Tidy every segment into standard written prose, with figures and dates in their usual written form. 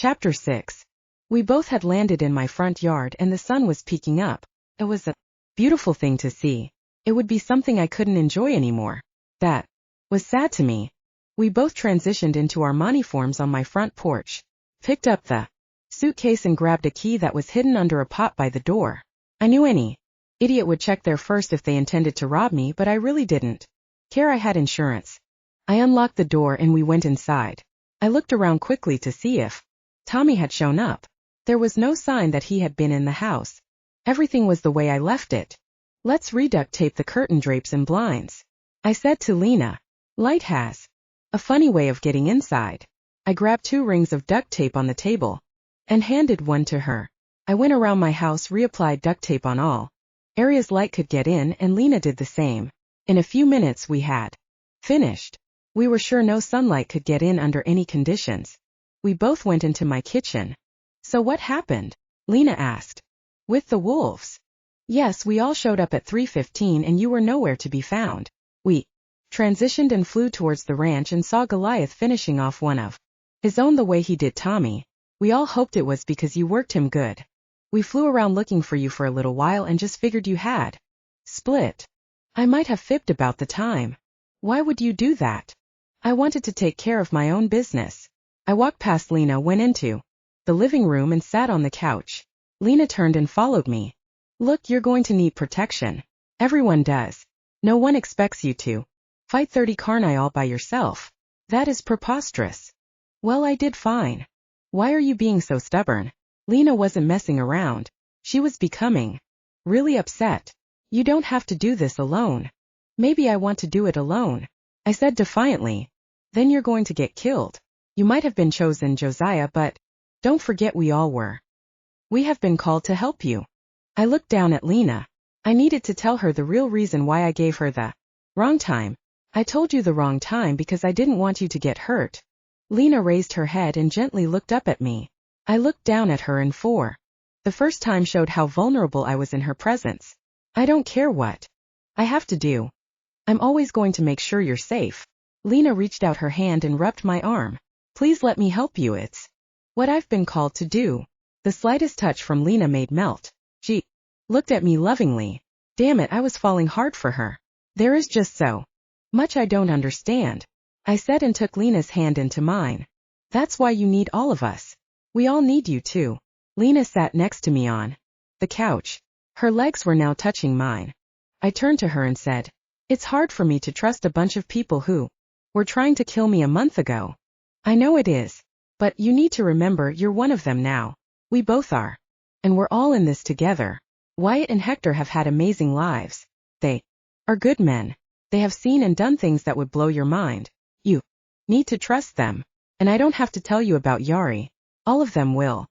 Chapter 6. We both had landed in my front yard and the sun was peeking up. It was a beautiful thing to see. It would be something I couldn't enjoy anymore. That was sad to me. We both transitioned into our money forms on my front porch, picked up the suitcase and grabbed a key that was hidden under a pot by the door. I knew any idiot would check there first if they intended to rob me, but I really didn't care. I had insurance. I unlocked the door and we went inside. I looked around quickly to see if Tommy had shown up. There was no sign that he had been in the house. Everything was the way I left it. Let's reduct tape the curtain drapes and blinds, I said to Lena. Light has a funny way of getting inside. I grabbed 2 rings of duct tape on the table and handed one to her. I went around my house, reapplied duct tape on all areas light could get in, and Lena did the same. In a few minutes we had finished. We were sure no sunlight could get in under any conditions. We both went into my kitchen. So what happened? Lena asked. With the wolves? Yes, we all showed up at 3:15 and you were nowhere to be found. We transitioned and flew towards the ranch and saw Goliath finishing off one of his own the way he did Tommy. We all hoped it was because you worked him good. We flew around looking for you for a little while and just figured you had split. I might have fibbed about the time. Why would you do that? I wanted to take care of my own business. I walked past Lena, went into the living room and sat on the couch. Lena turned and followed me. Look, you're going to need protection. Everyone does. No one expects you to fight 30 carni all by yourself. That is preposterous. Well, I did fine. Why are you being so stubborn? Lena wasn't messing around. She was becoming really upset. You don't have to do this alone. Maybe I want to do it alone, I said defiantly. Then you're going to get killed. You might have been chosen, Josiah, but don't forget we all were. We have been called to help you. I looked down at Lena. I needed to tell her the real reason why I gave her the wrong time. I told you the wrong time because I didn't want you to get hurt. Lena raised her head and gently looked up at me. I looked down at her and for the first time showed how vulnerable I was in her presence. I don't care what I have to do. I'm always going to make sure you're safe. Lena reached out her hand and rubbed my arm. Please let me help you. It's what I've been called to do. The slightest touch from Lena made melt. She looked at me lovingly. Damn it, I was falling hard for her. There is just so much I don't understand, I said and took Lena's hand into mine. That's why you need all of us. We all need you too. Lena sat next to me on the couch. Her legs were now touching mine. I turned to her and said, it's hard for me to trust a bunch of people who were trying to kill me a month ago. I know it is. But you need to remember you're one of them now. We both are. And we're all in this together. Wyatt and Hector have had amazing lives. They are good men. They have seen and done things that would blow your mind. You need to trust them. And I don't have to tell you about Yari. All of them will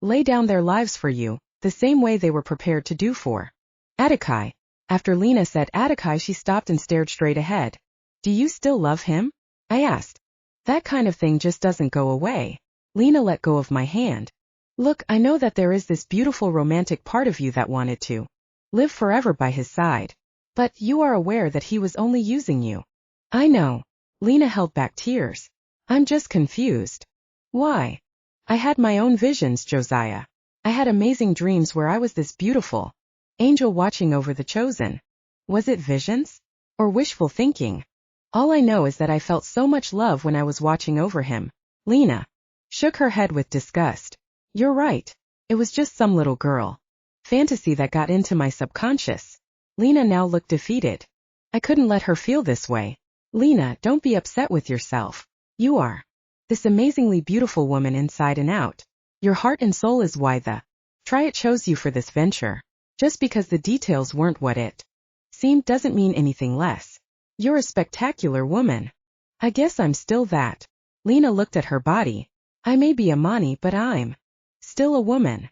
lay down their lives for you, the same way they were prepared to do for Attikai. After Lena said Attikai, she stopped and stared straight ahead. Do you still love him? I asked. That kind of thing just doesn't go away. Lena let go of my hand. Look, I know that there is this beautiful romantic part of you that wanted to live forever by his side. But you are aware that he was only using you. I know. Lena held back tears. I'm just confused. Why? I had my own visions, Josiah. I had amazing dreams where I was this beautiful angel watching over the chosen. Was it visions? Or wishful thinking? All I know is that I felt so much love when I was watching over him. Lena shook her head with disgust. You're right. It was just some little girl fantasy that got into my subconscious. Lena now looked defeated. I couldn't let her feel this way. Lena, don't be upset with yourself. You are this amazingly beautiful woman inside and out. Your heart and soul is why the Triad chose you for this venture. Just because the details weren't what it seemed doesn't mean anything less. You're a spectacular woman. I guess I'm still that. Lena looked at her body. I may be a Mani, but I'm still a woman.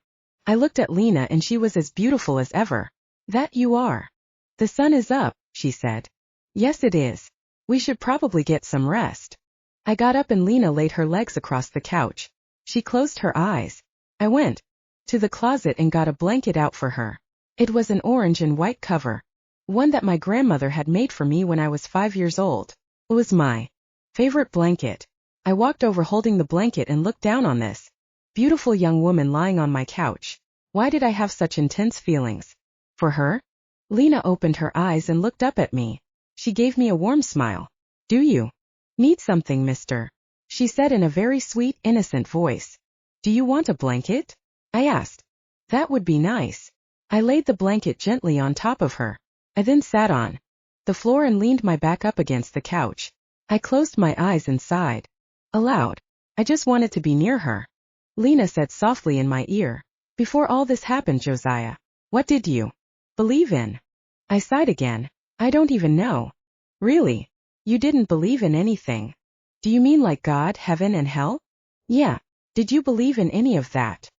I looked at Lena and she was as beautiful as ever. That you are. The sun is up, she said. Yes, it is. We should probably get some rest. I got up and Lena laid her legs across the couch. She closed her eyes. I went to the closet and got a blanket out for her. It was an orange and white cover. One that my grandmother had made for me when I was 5 years old. It was my favorite blanket. I walked over holding the blanket and looked down on this beautiful young woman lying on my couch. Why did I have such intense feelings? For her? Lena opened her eyes and looked up at me. She gave me a warm smile. Do you need something, mister? She said in a very sweet, innocent voice. Do you want a blanket? I asked. That would be nice. I laid the blanket gently on top of her. I then sat on the floor and leaned my back up against the couch. I closed my eyes and sighed aloud. I just wanted to be near her. Lena said softly in my ear. Before all this happened, Josiah, what did you believe in? I sighed again. I don't even know. Really? You didn't believe in anything? Do you mean like God, heaven, and hell? Yeah. Did you believe in any of that?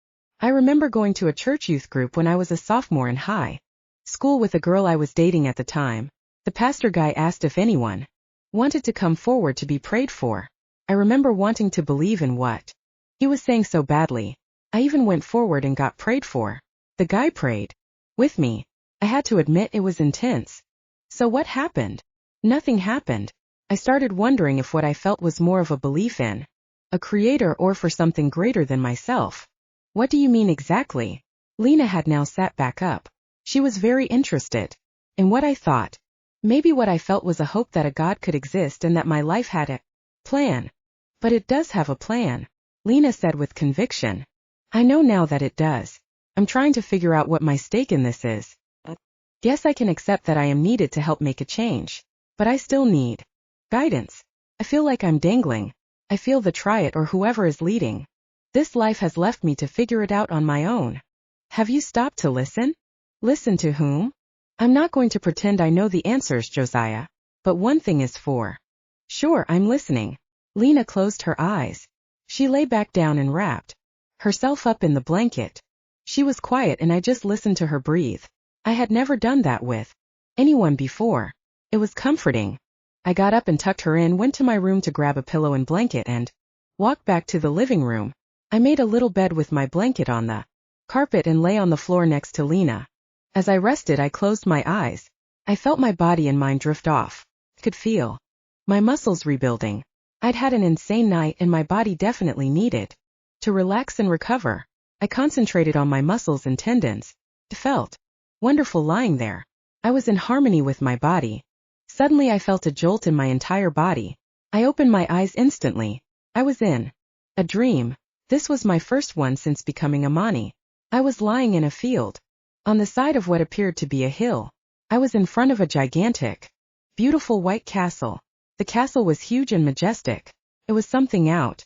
I remember going to a church youth group when I was a sophomore in high school with a girl I was dating at the time. The pastor guy asked if anyone wanted to come forward to be prayed for. I remember wanting to believe in what he was saying so badly. I even went forward and got prayed for. The guy prayed with me. I had to admit it was intense. So what happened? Nothing happened. I started wondering if what I felt was more of a belief in a creator or for something greater than myself. What do you mean exactly? Lena had now sat back up. She was very interested in what I thought. Maybe what I felt was a hope that a God could exist and that my life had a plan. But it does have a plan, Lena said with conviction. I know now that it does. I'm trying to figure out what my stake in this is. Guess I can accept that I am needed to help make a change. But I still need guidance. I feel like I'm dangling. I feel the try it or whoever is leading. This life has left me to figure it out on my own. Have you stopped to listen? Listen to whom? I'm not going to pretend I know the answers, Josiah. But one thing is for sure, I'm listening. Lena closed her eyes. She lay back down and wrapped herself up in the blanket. She was quiet and I just listened to her breathe. I had never done that with anyone before. It was comforting. I got up and tucked her in, went to my room to grab a pillow and blanket and walked back to the living room. I made a little bed with my blanket on the carpet and lay on the floor next to Lena. As I rested, I closed my eyes. I felt my body and mind drift off. Could feel my muscles rebuilding. I'd had an insane night and my body definitely needed to relax and recover. I concentrated on my muscles and tendons. It felt wonderful lying there. I was in harmony with my body. Suddenly I felt a jolt in my entire body. I opened my eyes instantly. I was in a dream. This was my first one since becoming a Mani. I was lying in a field, on the side of what appeared to be a hill. I was in front of a gigantic, beautiful white castle. The castle was huge and majestic. It was something out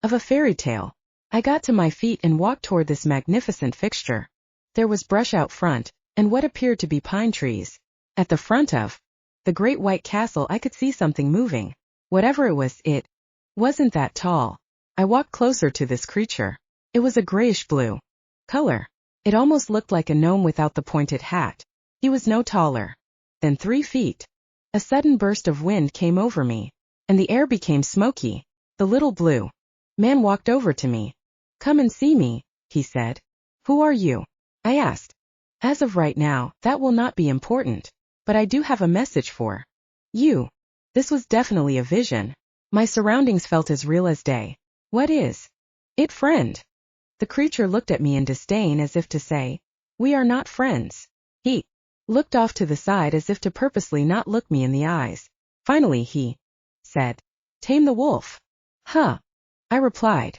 of a fairy tale. I got to my feet and walked toward this magnificent fixture. There was brush out front, and what appeared to be pine trees. At the front of the great white castle I could see something moving. Whatever it wasn't that tall. I walked closer to this creature. It was a grayish-blue color. It almost looked like a gnome without the pointed hat. He was no taller than 3 feet. A sudden burst of wind came over me, and the air became smoky. The little blue man walked over to me. Come and see me, he said. Who are you? I asked. As of right now, that will not be important, but I do have a message for you. This was definitely a vision. My surroundings felt as real as day. What is it, friend? The creature looked at me in disdain as if to say, we are not friends. He looked off to the side as if to purposely not look me in the eyes. Finally he said, tame the wolf. Huh. I replied.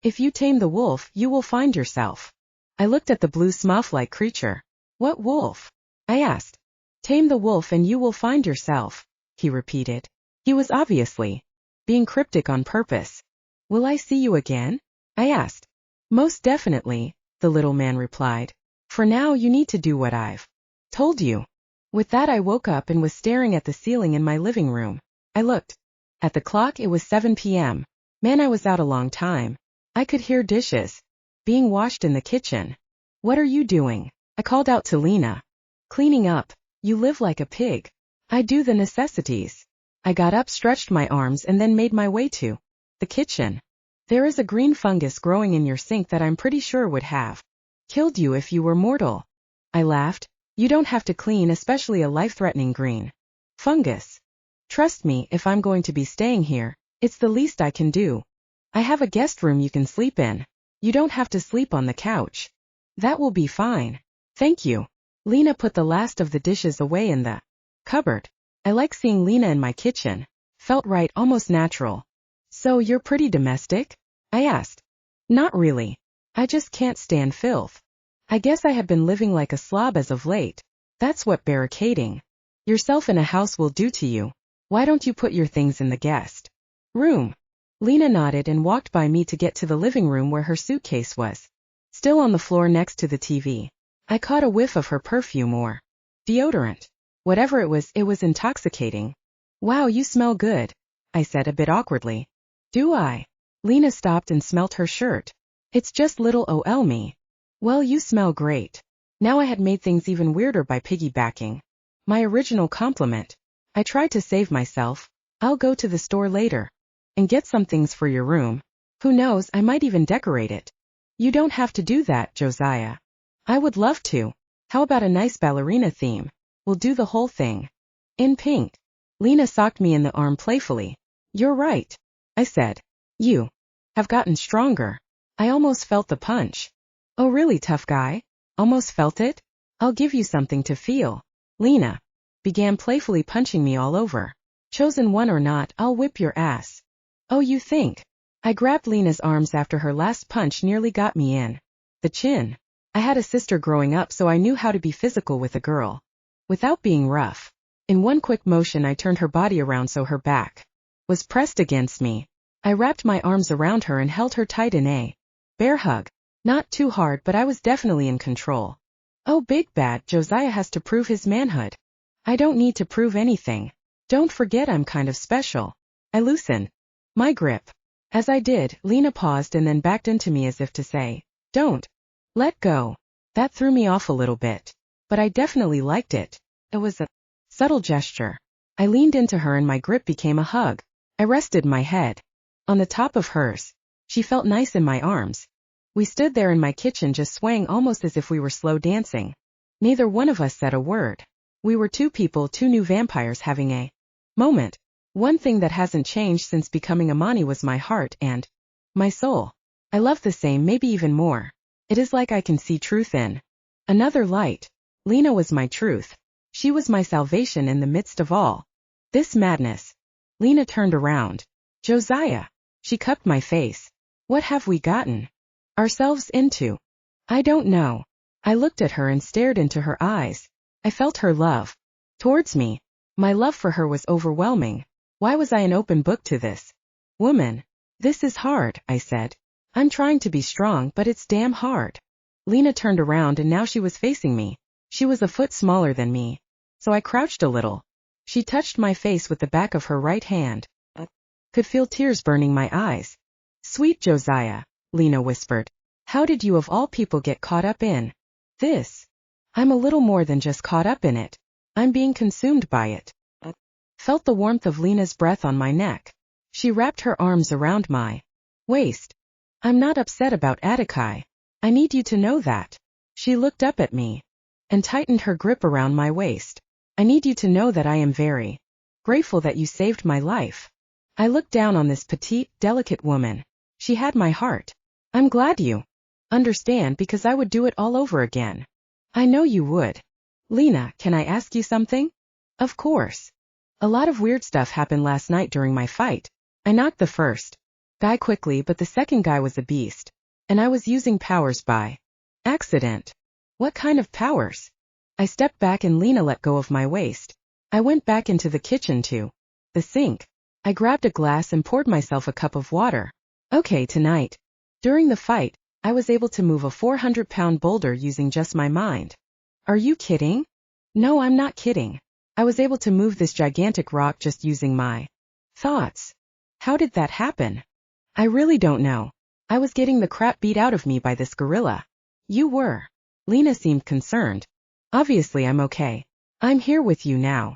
If you tame the wolf, you will find yourself. I looked at the blue sloth-like creature. What wolf? I asked. Tame the wolf and you will find yourself, he repeated. He was obviously being cryptic on purpose. Will I see you again? I asked. Most definitely, the little man replied. For now you need to do what I've told you. With that I woke up and was staring at the ceiling in my living room. I looked at the clock. It was 7 p.m. Man, I was out a long time. I could hear dishes being washed in the kitchen. What are you doing? I called out to Lena. Cleaning up. You live like a pig. I do the necessities. I got up, stretched my arms, and then made my way to the kitchen. There is a green fungus growing in your sink that I'm pretty sure would have killed you if you were mortal. I laughed. You don't have to clean, especially a life-threatening green fungus. Trust me, if I'm going to be staying here, it's the least I can do. I have a guest room you can sleep in. You don't have to sleep on the couch. That will be fine. Thank you. Lena put the last of the dishes away in the cupboard. I like seeing Lena in my kitchen. Felt right, almost natural. So you're pretty domestic? I asked. Not really. I just can't stand filth. I guess I have been living like a slob as of late. That's what barricading yourself in a house will do to you. Why don't you put your things in the guest room? Lena nodded and walked by me to get to the living room where her suitcase was still on the floor next to the TV. I caught a whiff of her perfume or deodorant. Whatever it was intoxicating. Wow, you smell good, I said a bit awkwardly. Do I? Lena stopped and smelt her shirt. It's just little ol me. Well, you smell great. Now I had made things even weirder by piggybacking my original compliment. I tried to save myself. I'll go to the store later and get some things for your room. Who knows, I might even decorate it. You don't have to do that, Josiah. I would love to. How about a nice ballerina theme? We'll do the whole thing in pink. Lena socked me in the arm playfully. You're right, I said. You have gotten stronger. I almost felt the punch. Oh really, tough guy? Almost felt it? I'll give you something to feel. Lena began playfully punching me all over. Chosen one or not, I'll whip your ass. Oh, you think? I grabbed Lena's arms after her last punch nearly got me in the chin. I had a sister growing up, so I knew how to be physical with a girl without being rough. In one quick motion I turned her body around so her back was pressed against me. I wrapped my arms around her and held her tight in a bear hug. Not too hard, but I was definitely in control. Oh big bad, Josiah has to prove his manhood. I don't need to prove anything. Don't forget I'm kind of special. I loosened my grip. As I did, Lena paused and then backed into me as if to say, don't let go. That threw me off a little bit. But I definitely liked it. It was a subtle gesture. I leaned into her and my grip became a hug. I rested my head on the top of hers. She felt nice in my arms. We stood there in my kitchen just swaying almost as if we were slow dancing. Neither one of us said a word. We were two people, two new vampires having a moment. One thing that hasn't changed since becoming Amani was my heart and my soul. I love the same, maybe even more. It is like I can see truth in another light. Lena was my truth. She was my salvation in the midst of all this madness. Lena turned around. Josiah. She cupped my face. What have we gotten ourselves into? I don't know. I looked at her and stared into her eyes. I felt her love towards me. My love for her was overwhelming. Why was I an open book to this woman? This is hard, I said. I'm trying to be strong, but it's damn hard. Lena turned around and now she was facing me. She was a foot smaller than me, so I crouched a little. She touched my face with the back of her right hand. I could feel tears burning my eyes. Sweet Josiah, Lena whispered. How did you of all people get caught up in this? I'm a little more than just caught up in it. I'm being consumed by it. I felt the warmth of Lena's breath on my neck. She wrapped her arms around my waist. I'm not upset about Attikai. I need you to know that. She looked up at me and tightened her grip around my waist. I need you to know that I am very grateful that you saved my life. I looked down on this petite, delicate woman. She had my heart. I'm glad you understand, because I would do it all over again. I know you would. Lena, can I ask you something? Of course. A lot of weird stuff happened last night during my fight. I knocked the first guy quickly, but the second guy was a beast. And I was using powers by accident. What kind of powers? I stepped back and Lena let go of my waist. I went back into the kitchen to the sink. I grabbed a glass and poured myself a cup of water. Okay, tonight. During the fight, I was able to move a 400-pound boulder using just my mind. Are you kidding? No, I'm not kidding. I was able to move this gigantic rock just using my thoughts. How did that happen? I really don't know. I was getting the crap beat out of me by this gorilla. You were. Lena seemed concerned. Obviously I'm okay. I'm here with you now.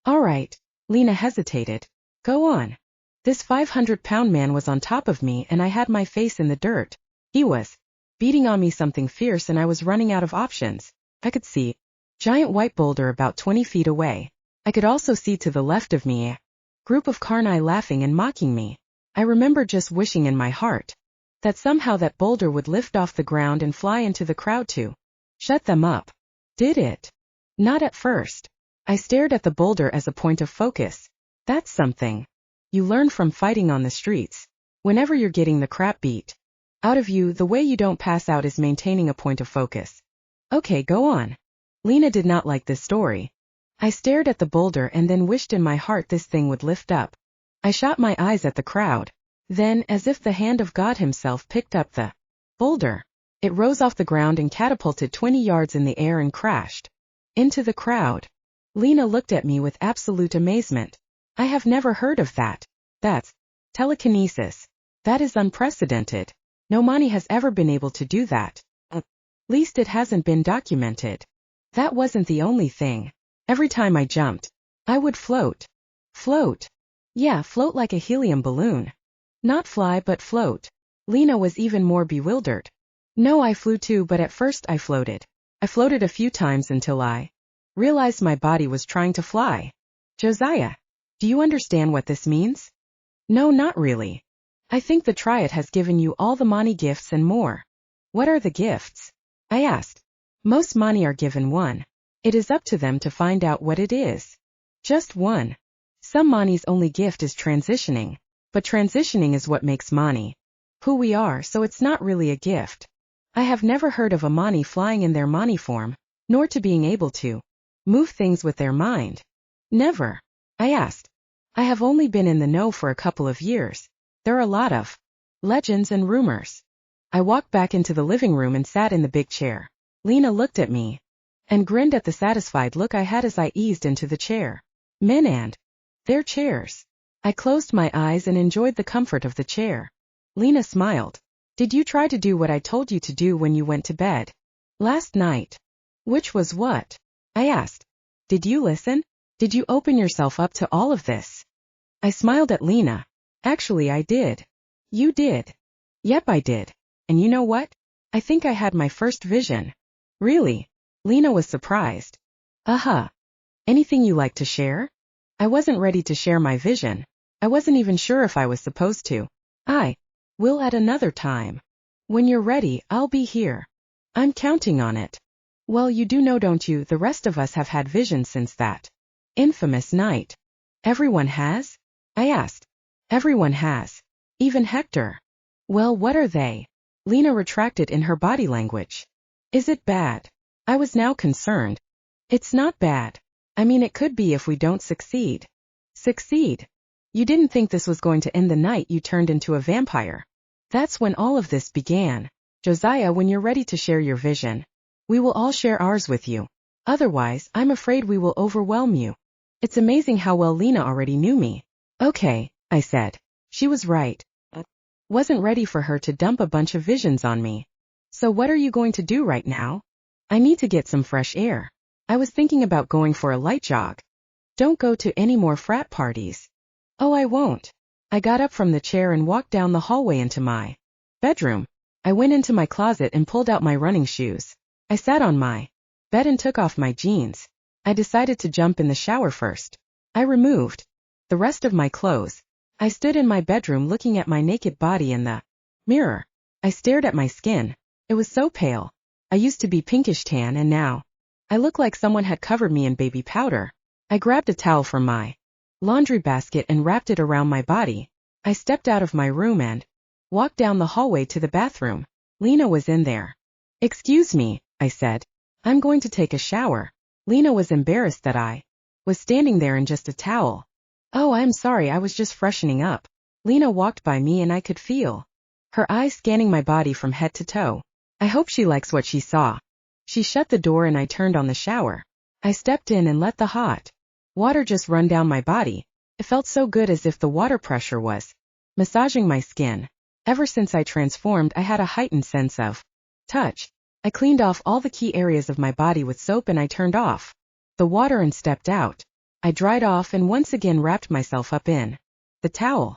All right. Lena hesitated. Go on. This 500-pound man was on top of me and I had my face in the dirt. He was beating on me something fierce and I was running out of options. I could see giant white boulder about 20 feet away. I could also see to the left of me a group of Karnai laughing and mocking me. I remember just wishing in my heart That somehow that boulder would lift off the ground and fly into the crowd to shut them up. Did it? Not at first. I stared at the boulder as a point of focus. That's something you learn from fighting on the streets. Whenever you're getting the crap beat out of you, the way you don't pass out is maintaining a point of focus. Okay, go on. Lena did not like this story. I stared at the boulder and then wished in my heart this thing would lift up. I shot my eyes at the crowd. Then, as if the hand of God himself picked up the boulder, it rose off the ground and catapulted 20 yards in the air and crashed into the crowd. Lena looked at me with absolute amazement. I have never heard of that. That's telekinesis. That is unprecedented. No Mani has ever been able to do that. At least it hasn't been documented. That wasn't the only thing. Every time I jumped, I would float. Float. Yeah, float like a helium balloon. Not fly but float. Lena was even more bewildered. No, I flew too, but at first I floated. I floated a few times until I realized my body was trying to fly. Josiah, do you understand what this means? No, not really. I think the Triad has given you all the Mani gifts and more. What are the gifts? I asked. Most Mani are given one. It is up to them to find out what it is. Just one. Some Mani's only gift is transitioning. But transitioning is what makes Mani who we are, so it's not really a gift. I have never heard of a Mani flying in their Mani form, nor to being able to move things with their mind. Never. I asked. I have only been in the know for a couple of years. There are a lot of legends and rumors. I walked back into the living room and sat in the big chair. Lena looked at me and grinned at the satisfied look I had as I eased into the chair. Men and their chairs. I closed my eyes and enjoyed the comfort of the chair. Lena smiled. Did you try to do what I told you to do when you went to bed last night? Which was what? I asked. Did you listen? Did you open yourself up to all of this? I smiled at Lena. Actually, I did. You did. Yep, I did. And you know what? I think I had my first vision. Really? Lena was surprised. Uh-huh. Anything you like to share? I wasn't ready to share my vision. I wasn't even sure if I was supposed to. I will at another time. When you're ready, I'll be here. I'm counting on it. Well, you do know, don't you, the rest of us have had visions since that infamous night. Everyone has? I asked. Everyone has. Even Hector. Well, what are they? Lena retracted in her body language. Is it bad? I was now concerned. It's not bad. I mean, it could be if we don't succeed. Succeed? You didn't think this was going to end the night you turned into a vampire. That's when all of this began. Josiah, when you're ready to share your vision, we will all share ours with you. Otherwise, I'm afraid we will overwhelm you. It's amazing how well Lena already knew me. Okay, I said. She was right. Wasn't ready for her to dump a bunch of visions on me. So what are you going to do right now? I need to get some fresh air. I was thinking about going for a light jog. Don't go to any more frat parties. Oh, I won't. I got up from the chair and walked down the hallway into my bedroom. I went into my closet and pulled out my running shoes. I sat on my bed and took off my jeans. I decided to jump in the shower first. I removed the rest of my clothes. I stood in my bedroom looking at my naked body in the mirror. I stared at my skin. It was so pale. I used to be pinkish tan and now I look like someone had covered me in baby powder. I grabbed a towel from my laundry basket and wrapped it around my body. I stepped out of my room and walked down the hallway to the bathroom. Lena was in there. Excuse me, I said. I'm going to take a shower. Lena was embarrassed that I was standing there in just a towel. Oh, I'm sorry, I was just freshening up. Lena walked by me and I could feel her eyes scanning my body from head to toe. I hope she likes what she saw. She shut the door and I turned on the shower. I stepped in and let the hot water just run down my body. It felt so good, as if the water pressure was massaging my skin. Ever since I transformed, I had a heightened sense of touch. I cleaned off all the key areas of my body with soap and I turned off the water and stepped out. I dried off and once again wrapped myself up in the towel.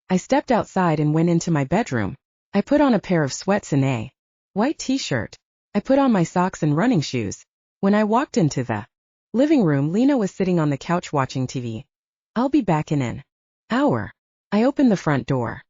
I stepped outside and went into my bedroom. I put on a pair of sweats and a white t-shirt. I put on my socks and running shoes. When I walked into the living room, Lena was sitting on the couch watching TV. I'll be back in an hour. I opened the front door.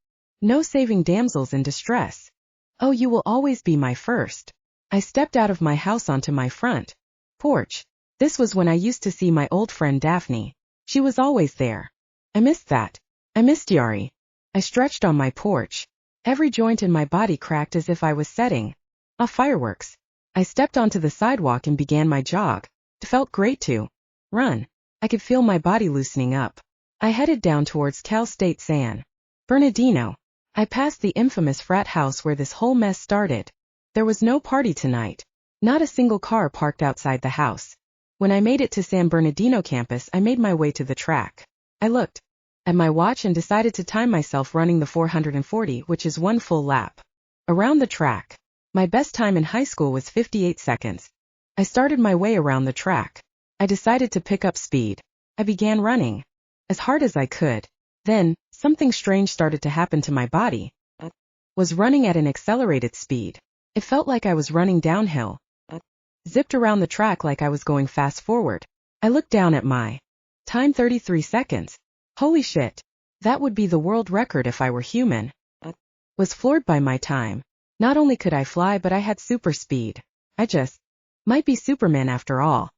No saving damsels in distress. Oh, you will always be my first. I stepped out of my house onto my front porch. This was when I used to see my old friend Daphne. She was always there. I missed that. I missed Yari. I stretched on my porch. Every joint in my body cracked as if I was setting off fireworks. I stepped onto the sidewalk and began my jog. It felt great to run. I could feel my body loosening up. I headed down towards Cal State San Bernardino. I passed the infamous frat house where this whole mess started. There was no party tonight. Not a single car parked outside the house. When I made it to San Bernardino campus, I made my way to the track. I looked at my watch and decided to time myself running the 440, which is one full lap around the track. My best time in high school was 58 seconds. I started my way around the track. I decided to pick up speed. I began running as hard as I could. Then, something strange started to happen to my body. I was running at an accelerated speed. It felt like I was running downhill. I zipped around the track like I was going fast forward. I looked down at my time, 33 seconds. Holy shit. That would be the world record if I were human. I was floored by my time. Not only could I fly, but I had super speed. I just might be Superman after all.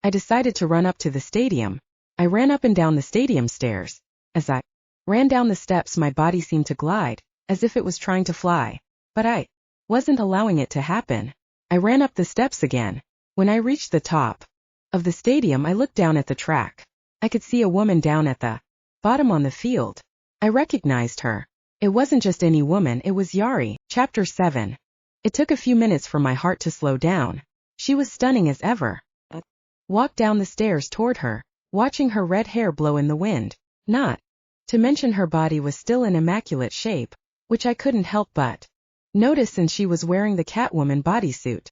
I decided to run up to the stadium. I ran up and down the stadium stairs. As I ran down the steps, my body seemed to glide, as if it was trying to fly. But I wasn't allowing it to happen. I ran up the steps again. When I reached the top of the stadium, I looked down at the track. I could see a woman down at the bottom on the field. I recognized her. It wasn't just any woman, it was Yari. Chapter 7. It took a few minutes for my heart to slow down. She was stunning as ever. I walked down the stairs toward her, watching her red hair blow in the wind. Not to mention her body was still in immaculate shape, which I couldn't help but notice since she was wearing the Catwoman bodysuit.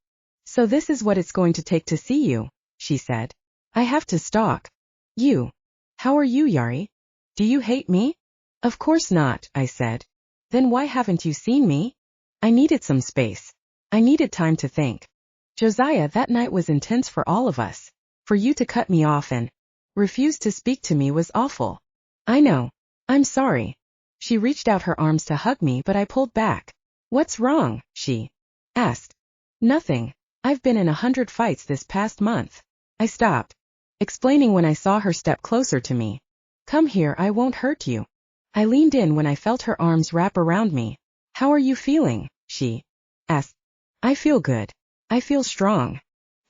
So this is what it's going to take to see you, she said. I have to stalk you. How are you, Yari? Do you hate me? Of course not, I said. Then why haven't you seen me? I needed some space. I needed time to think. Josiah, that night was intense for all of us. For you to cut me off and refuse to speak to me was awful. I know. I'm sorry. She reached out her arms to hug me, but I pulled back. What's wrong? She asked. Nothing. I've been in 100 fights this past month. I stopped explaining when I saw her step closer to me. Come here, I won't hurt you. I leaned in when I felt her arms wrap around me. How are you feeling? She asked. I feel good. I feel strong.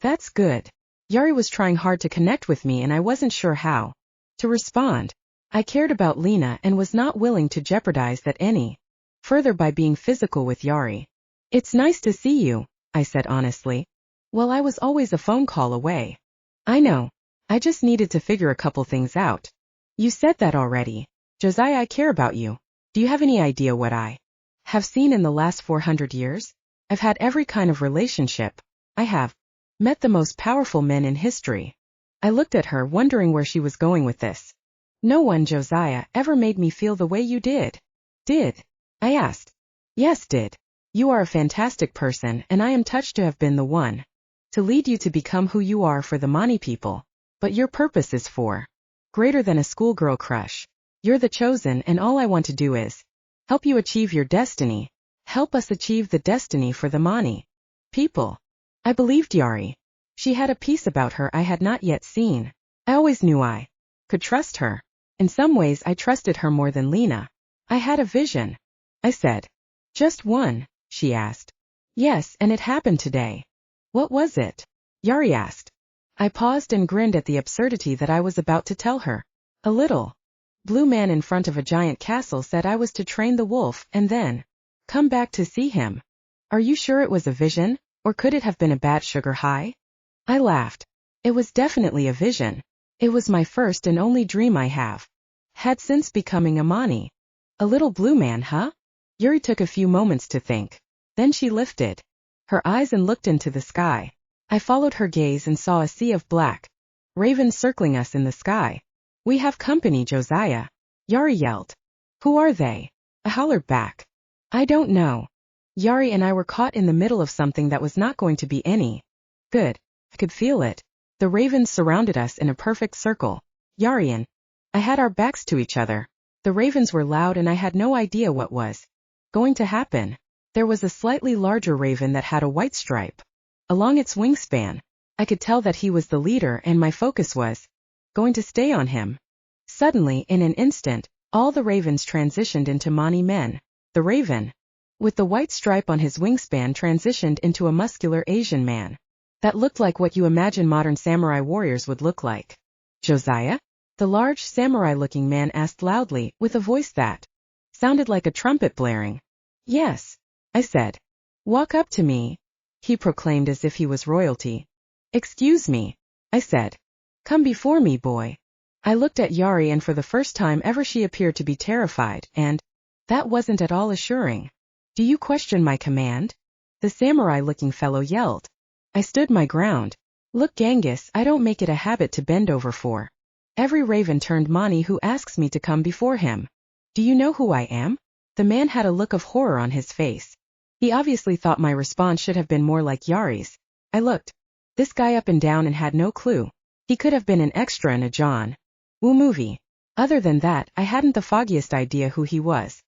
That's good. Yari was trying hard to connect with me and I wasn't sure how to respond. I cared about Lena and was not willing to jeopardize that any further by being physical with Yari. It's nice to see you, I said honestly. Well, I was always a phone call away. I know. I just needed to figure a couple things out. You said that already. Josiah, I care about you. Do you have any idea what I have seen in the last 400 years? I've had every kind of relationship. I have met the most powerful men in history. I looked at her, wondering where she was going with this. No one, Josiah, ever made me feel the way you did. Did? I asked. Yes, did. You are a fantastic person, and I am touched to have been the one to lead you to become who you are for the Mani people. But your purpose is for greater than a schoolgirl crush. You're the chosen, and all I want to do is help you achieve your destiny. Help us achieve the destiny for the Mani people. I believed Yari. She had a piece about her I had not yet seen. I always knew I could trust her. In some ways I trusted her more than Lena. I had a vision. I said. Just one? She asked. Yes, and it happened today. What was it? Yari asked. I paused and grinned at the absurdity that I was about to tell her. A little blue man in front of a giant castle said I was to train the wolf and then come back to see him. Are you sure it was a vision, or could it have been a bad sugar high? I laughed. It was definitely a vision. It was my first and only dream I have had since becoming a Mani. A little blue man, huh? Yuri took a few moments to think. Then she lifted her eyes and looked into the sky. I followed her gaze and saw a sea of black ravens circling us in the sky. We have company, Josiah. Yari yelled. Who are they? I hollered back. I don't know. Yari and I were caught in the middle of something that was not going to be any good. I could feel it. The ravens surrounded us in a perfect circle. Yari and I had our backs to each other. The ravens were loud and I had no idea what was going to happen. There was a slightly larger raven that had a white stripe along its wingspan. I could tell that he was the leader and my focus was going to stay on him. Suddenly, in an instant, all the ravens transitioned into Mani men. The raven with the white stripe on his wingspan transitioned into a muscular Asian man that looked like what you imagine modern samurai warriors would look like. Josiah? The large samurai-looking man asked loudly, with a voice that sounded like a trumpet blaring. Yes, I said. Walk up to me, he proclaimed as if he was royalty. Excuse me, I said. Come before me, boy. I looked at Yari and for the first time ever she appeared to be terrified, and that wasn't at all assuring. Do you question my command? The samurai-looking fellow yelled. I stood my ground. Look, Genghis, I don't make it a habit to bend over for every raven turned Mani who asks me to come before him. Do you know who I am? The man had a look of horror on his face. He obviously thought my response should have been more like Yari's. I looked this guy up and down and had no clue. He could have been an extra in a John Woo movie. Other than that, I hadn't the foggiest idea who he was.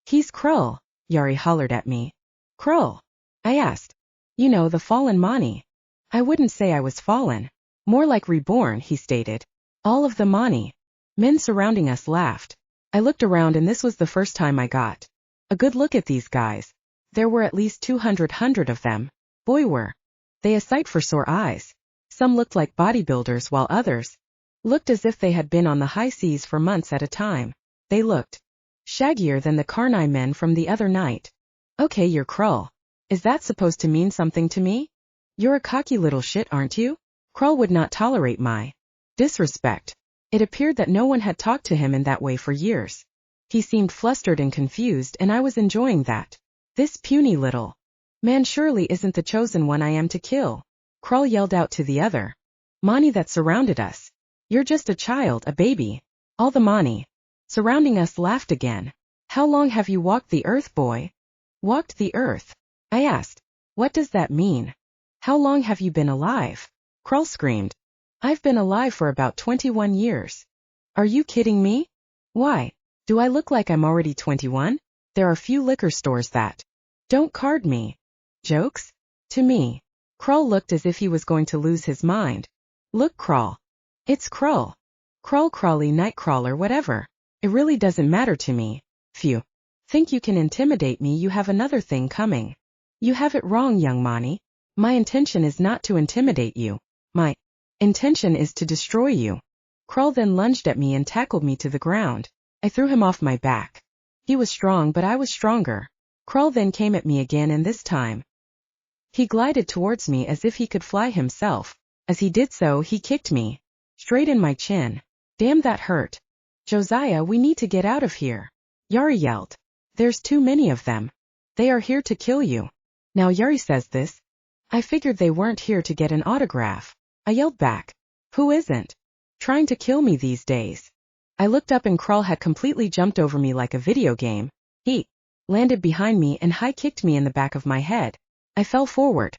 He's Krull, Yari hollered at me. Krull? I asked. You know, the fallen Mani. I wouldn't say I was fallen. More like reborn, he stated. All of the Mani men surrounding us laughed. I looked around and this was the first time I got a good look at these guys. There were at least 200 of them. Boy, were they a sight for sore eyes. Some looked like bodybuilders while others looked as if they had been on the high seas for months at a time. They looked shaggier than the Karnai men from the other night. Okay, you're Krull. Is that supposed to mean something to me? You're a cocky little shit, aren't you? Krull would not tolerate my disrespect. It appeared that no one had talked to him in that way for years. He seemed flustered and confused and I was enjoying that. This puny little man surely isn't the chosen one I am to kill. Krull yelled out to the other Mani that surrounded us. You're just a child, a baby. All the Mani surrounding us laughed again. How long have you walked the earth, boy? Walked the earth? I asked. What does that mean? How long have you been alive? Krull screamed. I've been alive for about 21 years. Are you kidding me? Why? Do I look like I'm already 21? There are few liquor stores that don't card me. Jokes? To me. Krull looked as if he was going to lose his mind. Look, Krull. It's Krull. Krull, Crawly, Nightcrawler, whatever. It really doesn't matter to me. Phew. Think you can intimidate me? You have another thing coming. You have it wrong, young Mani. My intention is not to intimidate you. My intention is to destroy you. Krull then lunged at me and tackled me to the ground. I threw him off my back. He was strong but I was stronger. Krull then came at me again and this time he glided towards me as if he could fly himself. As he did so, he kicked me straight in my chin. Damn, that hurt. Josiah, we need to get out of here. Yari yelled. There's too many of them. They are here to kill you. Now Yari says this. I figured they weren't here to get an autograph. I yelled back. Who isn't trying to kill me these days? I looked up and Krull had completely jumped over me like a video game. He landed behind me and high-kicked me in the back of my head. I fell forward.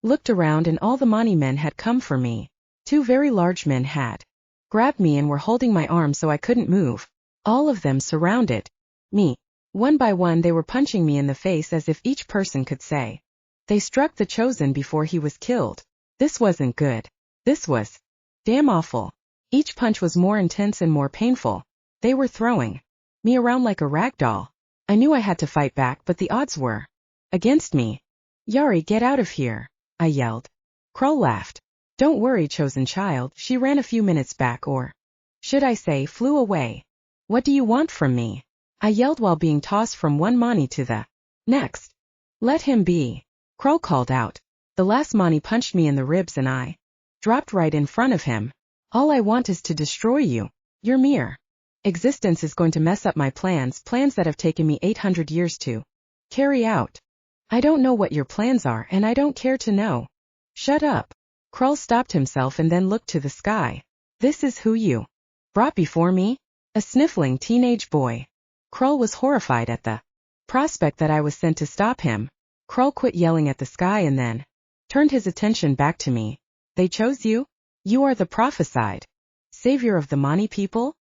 Looked around and all the Mani men had come for me. Two very large men had grabbed me and were holding my arm so I couldn't move. All of them surrounded me. One by one they were punching me in the face as if each person could say they struck the chosen before he was killed. This wasn't good. This was damn awful. Each punch was more intense and more painful. They were throwing me around like a rag doll. I knew I had to fight back, but the odds were against me. Yari, get out of here, I yelled. Krull laughed. Don't worry, chosen child, she ran a few minutes back, or should I say flew away. What do you want from me? I yelled while being tossed from one Mani to the next. Let him be, Krull called out. The last Mani punched me in the ribs and I dropped right in front of him. All I want is to destroy you. Your mere existence is going to mess up my plans that have taken me 800 years to carry out. I don't know what your plans are and I don't care to know. Shut up. Krull stopped himself and then looked to the sky. This is who you brought before me? A sniffling teenage boy. Krull was horrified at the prospect that I was sent to stop him. Krull quit yelling at the sky and then turned his attention back to me. They chose you? You are the prophesied savior of the Mani people?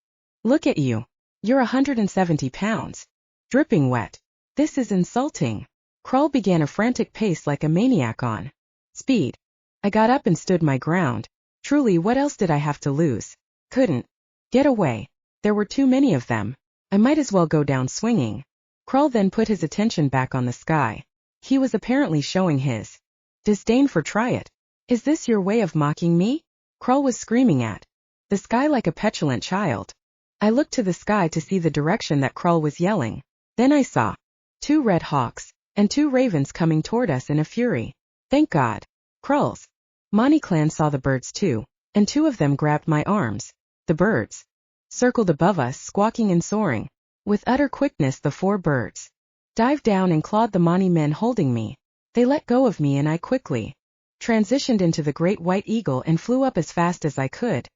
Look at you. You're 170 pounds. Dripping wet. This is insulting. Krull began a frantic pace like a maniac on speed. I got up and stood my ground. Truly, what else did I have to lose? Couldn't get away. There were too many of them. I might as well go down swinging. Krull then put his attention back on the sky. He was apparently showing his disdain for try it. Is this your way of mocking me? Krull was screaming at the sky like a petulant child. I looked to the sky to see the direction that Krull was yelling. Then I saw 2 red hawks and 2 ravens coming toward us in a fury. Thank God. Krull's Mani clan saw the birds too, and 2 of them grabbed my arms. The birds circled above us, squawking and soaring. With utter quickness, the 4 birds dived down and clawed the Mani men holding me. They let go of me and I quickly transitioned into the great white eagle and flew up as fast as I could.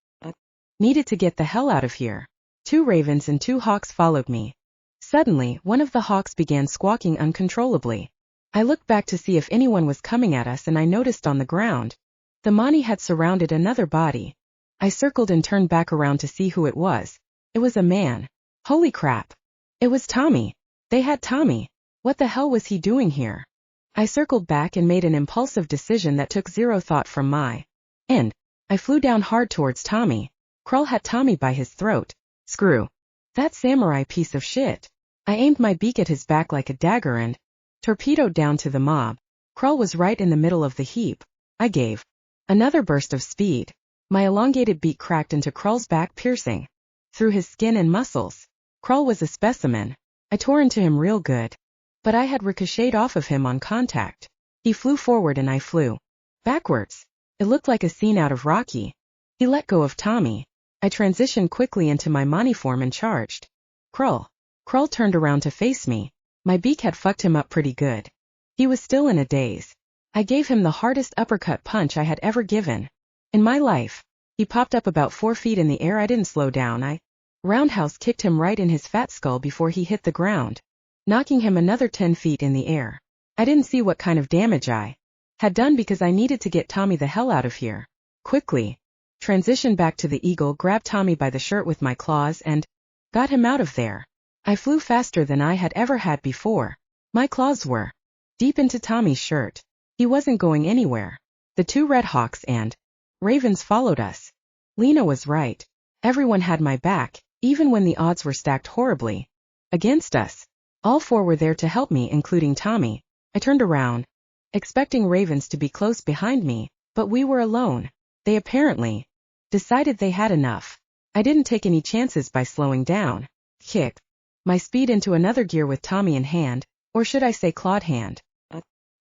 Needed to get the hell out of here. 2 ravens and 2 hawks followed me. Suddenly, one of the hawks began squawking uncontrollably. I looked back to see if anyone was coming at us and I noticed on the ground the Mani had surrounded another body. I circled and turned back around to see who it was. It was a man. Holy crap. It was Tommy. They had Tommy. What the hell was he doing here? I circled back and made an impulsive decision that took 0 thought from my end. I flew down hard towards Tommy. Krull had Tommy by his throat. Screw that samurai piece of shit. I aimed my beak at his back like a dagger and torpedoed down to the mob. Krull was right in the middle of the heap. I gave another burst of speed. My elongated beak cracked into Krull's back, piercing through his skin and muscles. Krull was a specimen. I tore into him real good. But I had ricocheted off of him on contact. He flew forward and I flew backwards. It looked like a scene out of Rocky. He let go of Tommy. I transitioned quickly into my Mani form and charged. Krull. Krull turned around to face me. My beak had fucked him up pretty good. He was still in a daze. I gave him the hardest uppercut punch I had ever given in my life. He popped up about 4 feet in the air. I didn't slow down. I roundhouse kicked him right in his fat skull before he hit the ground, knocking him another 10 feet in the air. I didn't see what kind of damage I had done because I needed to get Tommy the hell out of here. Quickly. Transitioned back to the eagle, grabbed Tommy by the shirt with my claws and got him out of there. I flew faster than I had ever had before. My claws were deep into Tommy's shirt. He wasn't going anywhere. The 2 red hawks and ravens followed us. Lena was right. Everyone had my back, even when the odds were stacked horribly against us. All 4 were there to help me, including Tommy. I turned around, expecting ravens to be close behind me, but we were alone. They apparently decided they had enough. I didn't take any chances by slowing down. Kicked my speed into another gear with Tommy in hand, or should I say clawed hand.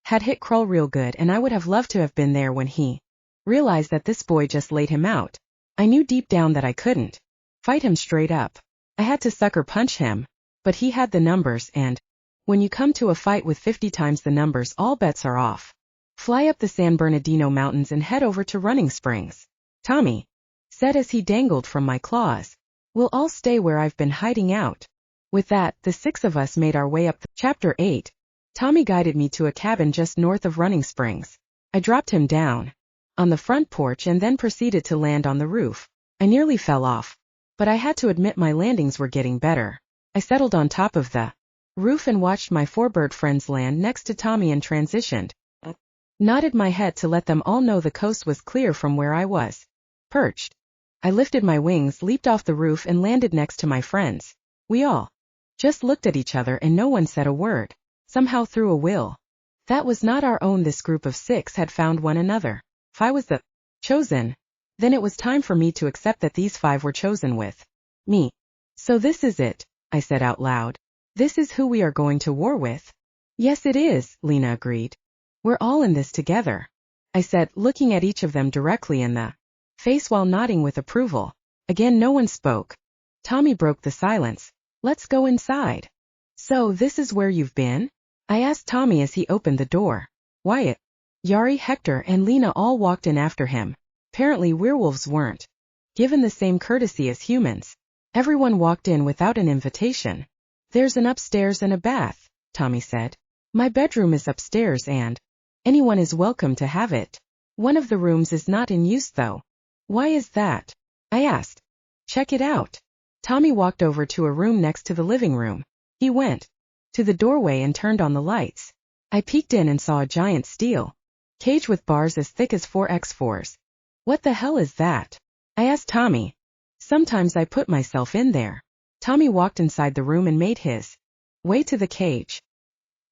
Had hit Krull real good, and I would have loved to have been there when he realized that this boy just laid him out. I knew deep down that I couldn't fight him straight up. I had to sucker punch him, but he had the numbers, and when you come to a fight with 50 times the numbers, all bets are off. Fly up the San Bernardino mountains and head over to Running Springs. Tommy said as he dangled from my claws. We'll all stay where I've been hiding out. With that, the 6 of us made our way up. Chapter 8. Tommy guided me to a cabin just north of Running Springs. I dropped him down on the front porch and then proceeded to land on the roof. I nearly fell off, but I had to admit my landings were getting better. I settled on top of the roof and watched my 4 bird friends land next to Tommy and transitioned. Nodded my head to let them all know the coast was clear from where I was perched. I lifted my wings, leaped off the roof and landed next to my friends. We all just looked at each other and no one said a word. Somehow through a will that was not our own, this group of 6 had found one another. If I was the chosen, then it was time for me to accept that these 5 were chosen with me. So this is it, I said out loud. This is who we are going to war with? Yes it is, Lena agreed. We're all in this together, I said, looking at each of them directly in the face while nodding with approval. Again no one spoke. Tommy broke the silence. Let's go inside. So this is where you've been? I asked Tommy as he opened the door. Wyatt, Yari, Hector and Lena all walked in after him. Apparently werewolves weren't given the same courtesy as humans. Everyone walked in without an invitation. There's an upstairs and a bath, Tommy said. My bedroom is upstairs and anyone is welcome to have it. One of the rooms is not in use though. Why is that? I asked. Check it out. Tommy walked over to a room next to the living room. He went to the doorway and turned on the lights. I peeked in and saw a giant steel cage with bars as thick as 4x4s. What the hell is that? I asked Tommy. Sometimes I put myself in there. Tommy walked inside the room and made his way to the cage.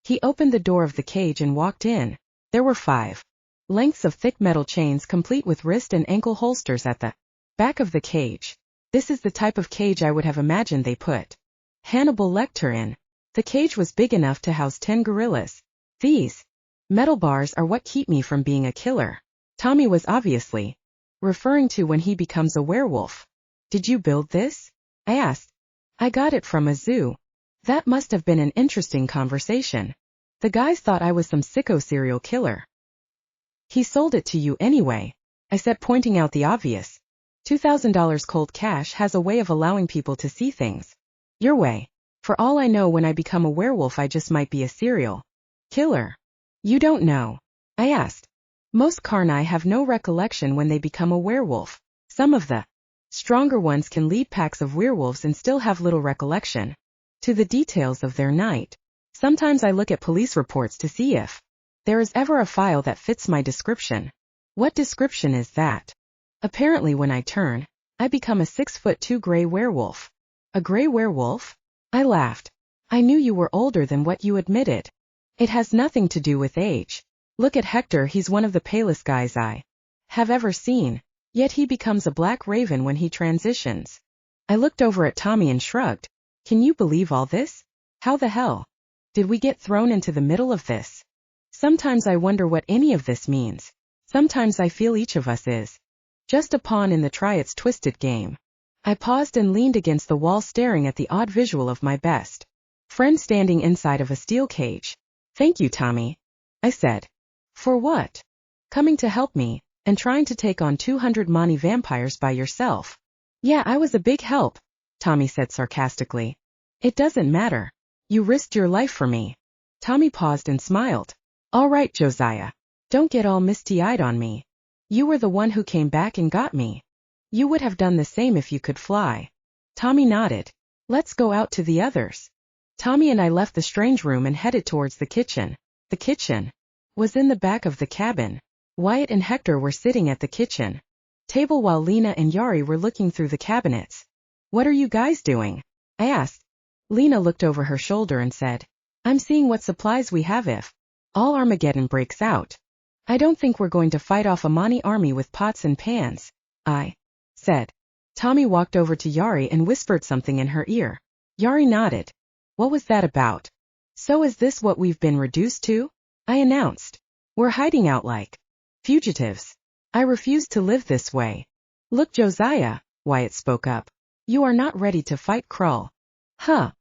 He opened the door of the cage and walked in. There were 5 lengths of thick metal chains complete with wrist and ankle holsters at the back of the cage. This is the type of cage I would have imagined they put Hannibal Lecter in. The cage was big enough to house 10 gorillas. These metal bars are what keep me from being a killer. Tommy was obviously referring to when he becomes a werewolf. Did you build this? I asked. I got it from a zoo. That must have been an interesting conversation. The guys thought I was some sicko serial killer. He sold it to you anyway, I said, pointing out the obvious. $2,000 cold cash has a way of allowing people to see things your way. For all I know, when I become a werewolf, I just might be a serial killer. You don't know? I asked. Most Karnai have no recollection when they become a werewolf. Some of the stronger ones can lead packs of werewolves and still have little recollection to the details of their night. Sometimes I look at police reports to see if there is ever a file that fits my description. What description is that? Apparently when I turn, I become a 6'2" gray werewolf. A gray werewolf? I laughed. I knew you were older than what you admitted. It has nothing to do with age. Look at Hector, he's one of the palest guys I have ever seen. Yet he becomes a black raven when he transitions. I looked over at Tommy and shrugged. Can you believe all this? How the hell did we get thrown into the middle of this? Sometimes I wonder what any of this means. Sometimes I feel each of us is just a pawn in the try-its twisted game. I paused and leaned against the wall, staring at the odd visual of my best friend standing inside of a steel cage. Thank you, Tommy, I said. For what? Coming to help me, and trying to take on 200 Mani vampires by yourself. Yeah, I was a big help, Tommy said sarcastically. It doesn't matter. You risked your life for me. Tommy paused and smiled. All right, Josiah. Don't get all misty-eyed on me. You were the one who came back and got me. You would have done the same if you could fly. Tommy nodded. Let's go out to the others. Tommy and I left the strange room and headed towards the kitchen. The kitchen was in the back of the cabin. Wyatt and Hector were sitting at the kitchen table while Lena and Yari were looking through the cabinets. What are you guys doing? I asked. Lena looked over her shoulder and said, I'm seeing what supplies we have if all Armageddon breaks out. I don't think we're going to fight off a Mani army with pots and pans, I said. Tommy walked over to Yari and whispered something in her ear. Yari nodded. What was that about? So is this what we've been reduced to? I announced. We're hiding out like fugitives. I refuse to live this way. Look, Josiah, Wyatt spoke up. You are not ready to fight Krull. Huh?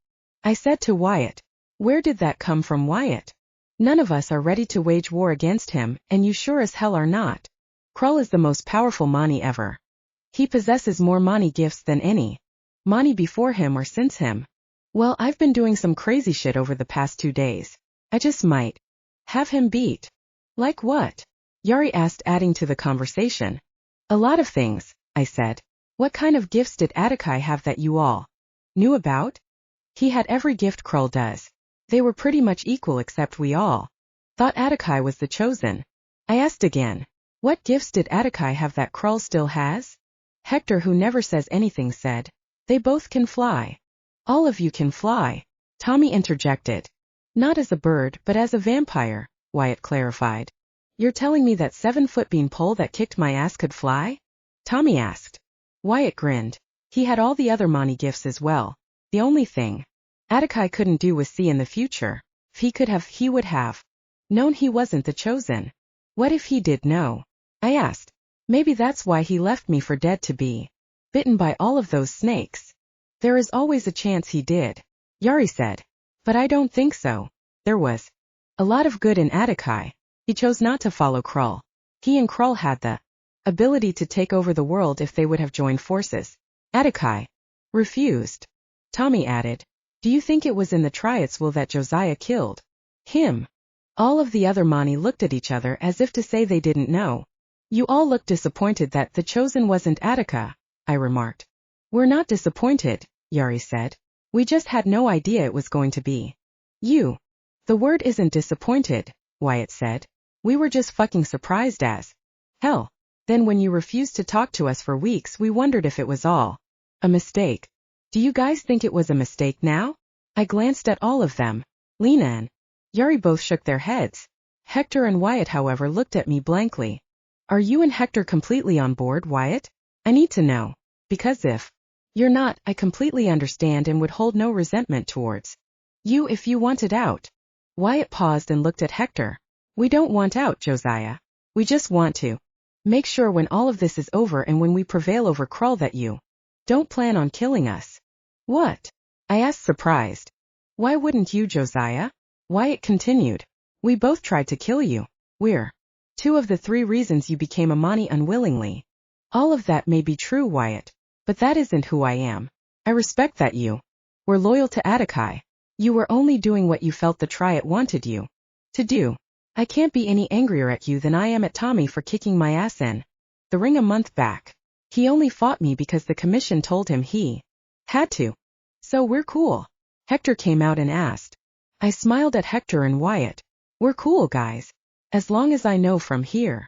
I said to Wyatt. Where did that come from, Wyatt? None of us are ready to wage war against him, and you sure as hell are not. Krull is the most powerful Mani ever. He possesses more Mani gifts than any Mani before him or since him. Well, I've been doing some crazy shit over the past 2 days. I just might have him beat. Like what? Yari asked, adding to the conversation. A lot of things, I said. What kind of gifts did Atakai have that you all knew about? He had every gift Krull does. They were pretty much equal, except we all thought Atakai was the chosen. I asked again. What gifts did Atakai have that Krull still has? Hector, who never says anything, said, they both can fly. All of you can fly. Tommy interjected. Not as a bird, but as a vampire, Wyatt clarified. You're telling me that 7-foot beanpole that kicked my ass could fly? Tommy asked. Wyatt grinned. He had all the other Mani gifts as well. The only thing Atakai couldn't do was see in the future. If he could have, he would have known he wasn't the chosen. What if he did know? I asked. Maybe that's why he left me for dead, to be bitten by all of those snakes. There is always a chance he did, Yari said. But I don't think so. There was a lot of good in Atakai. He chose not to follow Krull. He and Krull had the ability to take over the world if they would have joined forces. Atakai refused. Tommy added. Do you think it was in the Triads that Josiah killed him? All of the other Mani looked at each other as if to say they didn't know. You all looked disappointed that the chosen wasn't Attica, I remarked. We're not disappointed, Yari said. We just had no idea it was going to be you. The word isn't disappointed, Wyatt said. We were just fucking surprised as hell. Then when you refused to talk to us for weeks, we wondered if it was all a mistake. Do you guys think it was a mistake now? I glanced at all of them. Lena and Yari both shook their heads. Hector and Wyatt, however, looked at me blankly. Are you and Hector completely on board, Wyatt? I need to know. Because if you're not, I completely understand and would hold no resentment towards you if you wanted out. Wyatt paused and looked at Hector. We don't want out, Josiah. We just want to make sure when all of this is over and when we prevail over Krull that you don't plan on killing us. What? I asked, surprised. Why wouldn't you, Josiah? Wyatt continued. We both tried to kill you. We're two of the 3 reasons you became Amani unwillingly. All of that may be true, Wyatt, but that isn't who I am. I respect that you were loyal to Atakai. You were only doing what you felt the Triad wanted you to do. I can't be any angrier at you than I am at Tommy for kicking my ass in the ring a month back. He only fought me because the commission told him he had to. So we're cool. Hector came out and asked. I smiled at Hector and Wyatt. We're cool, guys. As long as I know from here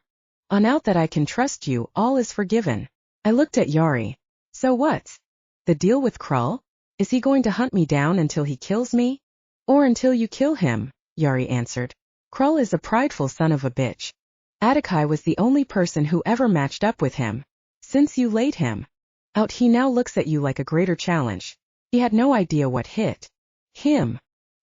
on out that I can trust you, all is forgiven. I looked at Yari. So what's the deal with Krull? Is he going to hunt me down until he kills me? Or until you kill him? Yari answered. Krull is a prideful son of a bitch. Atakai was the only person who ever matched up with him. Since you laid him out, he now looks at you like a greater challenge. He had no idea what hit him.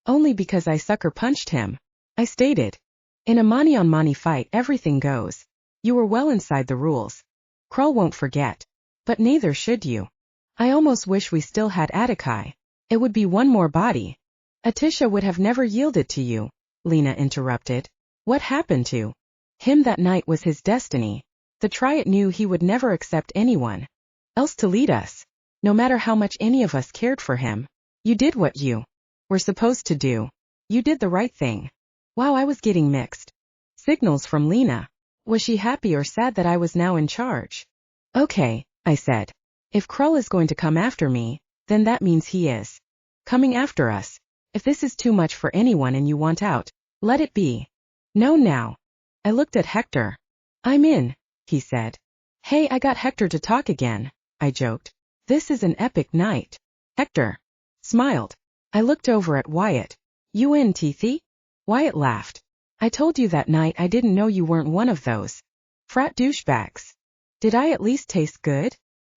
Only because I sucker punched him. I stated. In a mani-on-mani fight, everything goes. You were well inside the rules. Krull won't forget. But neither should you. I almost wish we still had Atakai. It would be one more body. Atisha would have never yielded to you, Lena interrupted. What happened to him that night was his destiny. The Triad knew he would never accept anyone else to lead us. No matter how much any of us cared for him. You did what you were supposed to do. You did the right thing. Wow, I was getting mixed signals from Lena. Was she happy or sad that I was now in charge? Okay, I said. If Krull is going to come after me, then that means he is coming after us. If this is too much for anyone and you want out, let it be. No now. I looked at Hector. I'm in, he said. Hey, I got Hector to talk again, I joked. This is an epic night. Hector smiled. I looked over at Wyatt. You in, Teethy? Wyatt laughed. I told you that night I didn't know you weren't one of those frat douchebags. Did I at least taste good?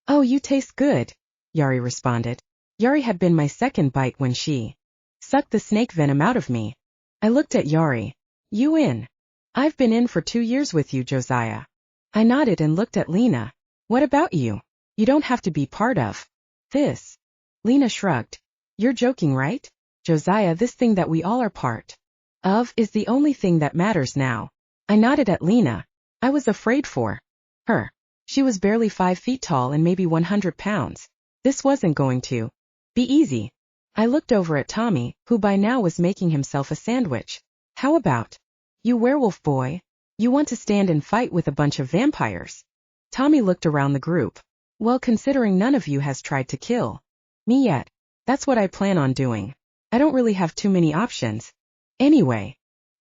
Oh, you taste good, Yari responded. Yari had been my second bite when she sucked the snake venom out of me. I looked at Yari. You in? I've been in for 2 years with you, Josiah. I nodded and looked at Lena. What about you? You don't have to be part of this. Lena shrugged. You're joking, right? Josiah, this thing that we all are part of is the only thing that matters now. I nodded at Lena. I was afraid for her. She was barely 5 feet tall and maybe 100 pounds. This wasn't going to be easy. I looked over at Tommy, who by now was making himself a sandwich. How about you, werewolf boy? You want to stand and fight with a bunch of vampires? Tommy looked around the group. Well, considering none of you has tried to kill me yet, that's what I plan on doing. I don't really have too many options. Anyway.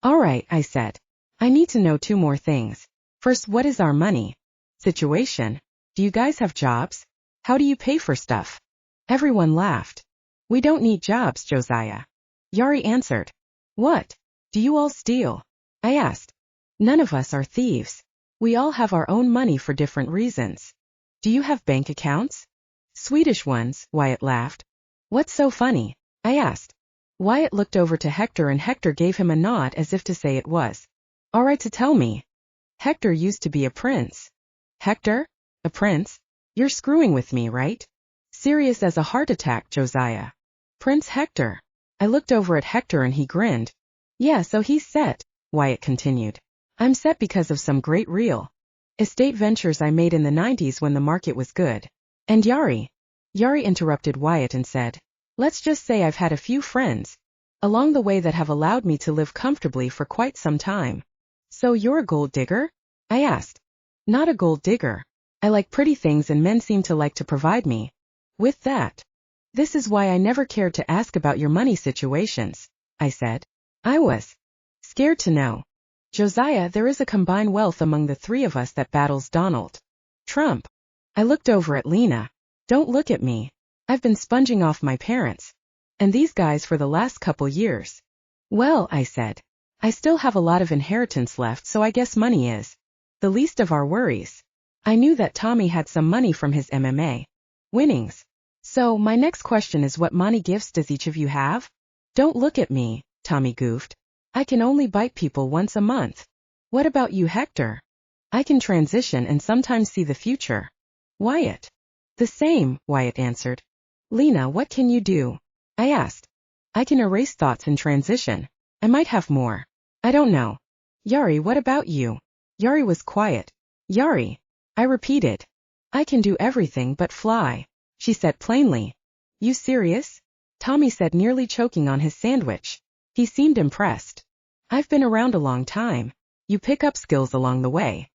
Alright, I said. I need to know 2 more things. First, what is our money situation? Do you guys have jobs? How do you pay for stuff? Everyone laughed. We don't need jobs, Josiah. Yari answered. What? Do you all steal? I asked. None of us are thieves. We all have our own money for different reasons. Do you have bank accounts? Swedish ones, Wyatt laughed. What's so funny? I asked. Wyatt looked over to Hector and Hector gave him a nod as if to say it was all right to tell me. Hector used to be a prince. Hector? A prince? You're screwing with me, right? Serious as a heart attack, Josiah. Prince Hector. I looked over at Hector and he grinned. Yeah, so he's set, Wyatt continued. I'm set because of some great real estate ventures I made in the 90s when the market was good. And Yari interrupted Wyatt and said, let's just say I've had a few friends along the way that have allowed me to live comfortably for quite some time. So you're a gold digger? I asked. Not a gold digger. I like pretty things and men seem to like to provide me with that. This is why I never cared to ask about your money situations, I said. I was scared to know. Josiah, there is a combined wealth among the three of us that battles Donald Trump. I looked over at Lena. Don't look at me. I've been sponging off my parents and these guys for the last couple years. Well, I said, I still have a lot of inheritance left, so I guess money is the least of our worries. I knew that Tommy had some money from his MMA winnings. So, my next question is, what money gifts does each of you have? Don't look at me, Tommy goofed. I can only bite people once a month. What about you, Hector? I can transition and sometimes see the future. Wyatt? The same, Wyatt answered. Lena, what can you do? I asked. I can erase thoughts in transition. I might have more. I don't know. Yari, what about you? Yari was quiet. Yari. I repeated. I can do everything but fly, she said plainly. You serious? Tommy said, nearly choking on his sandwich. He seemed impressed. I've been around a long time. You pick up skills along the way.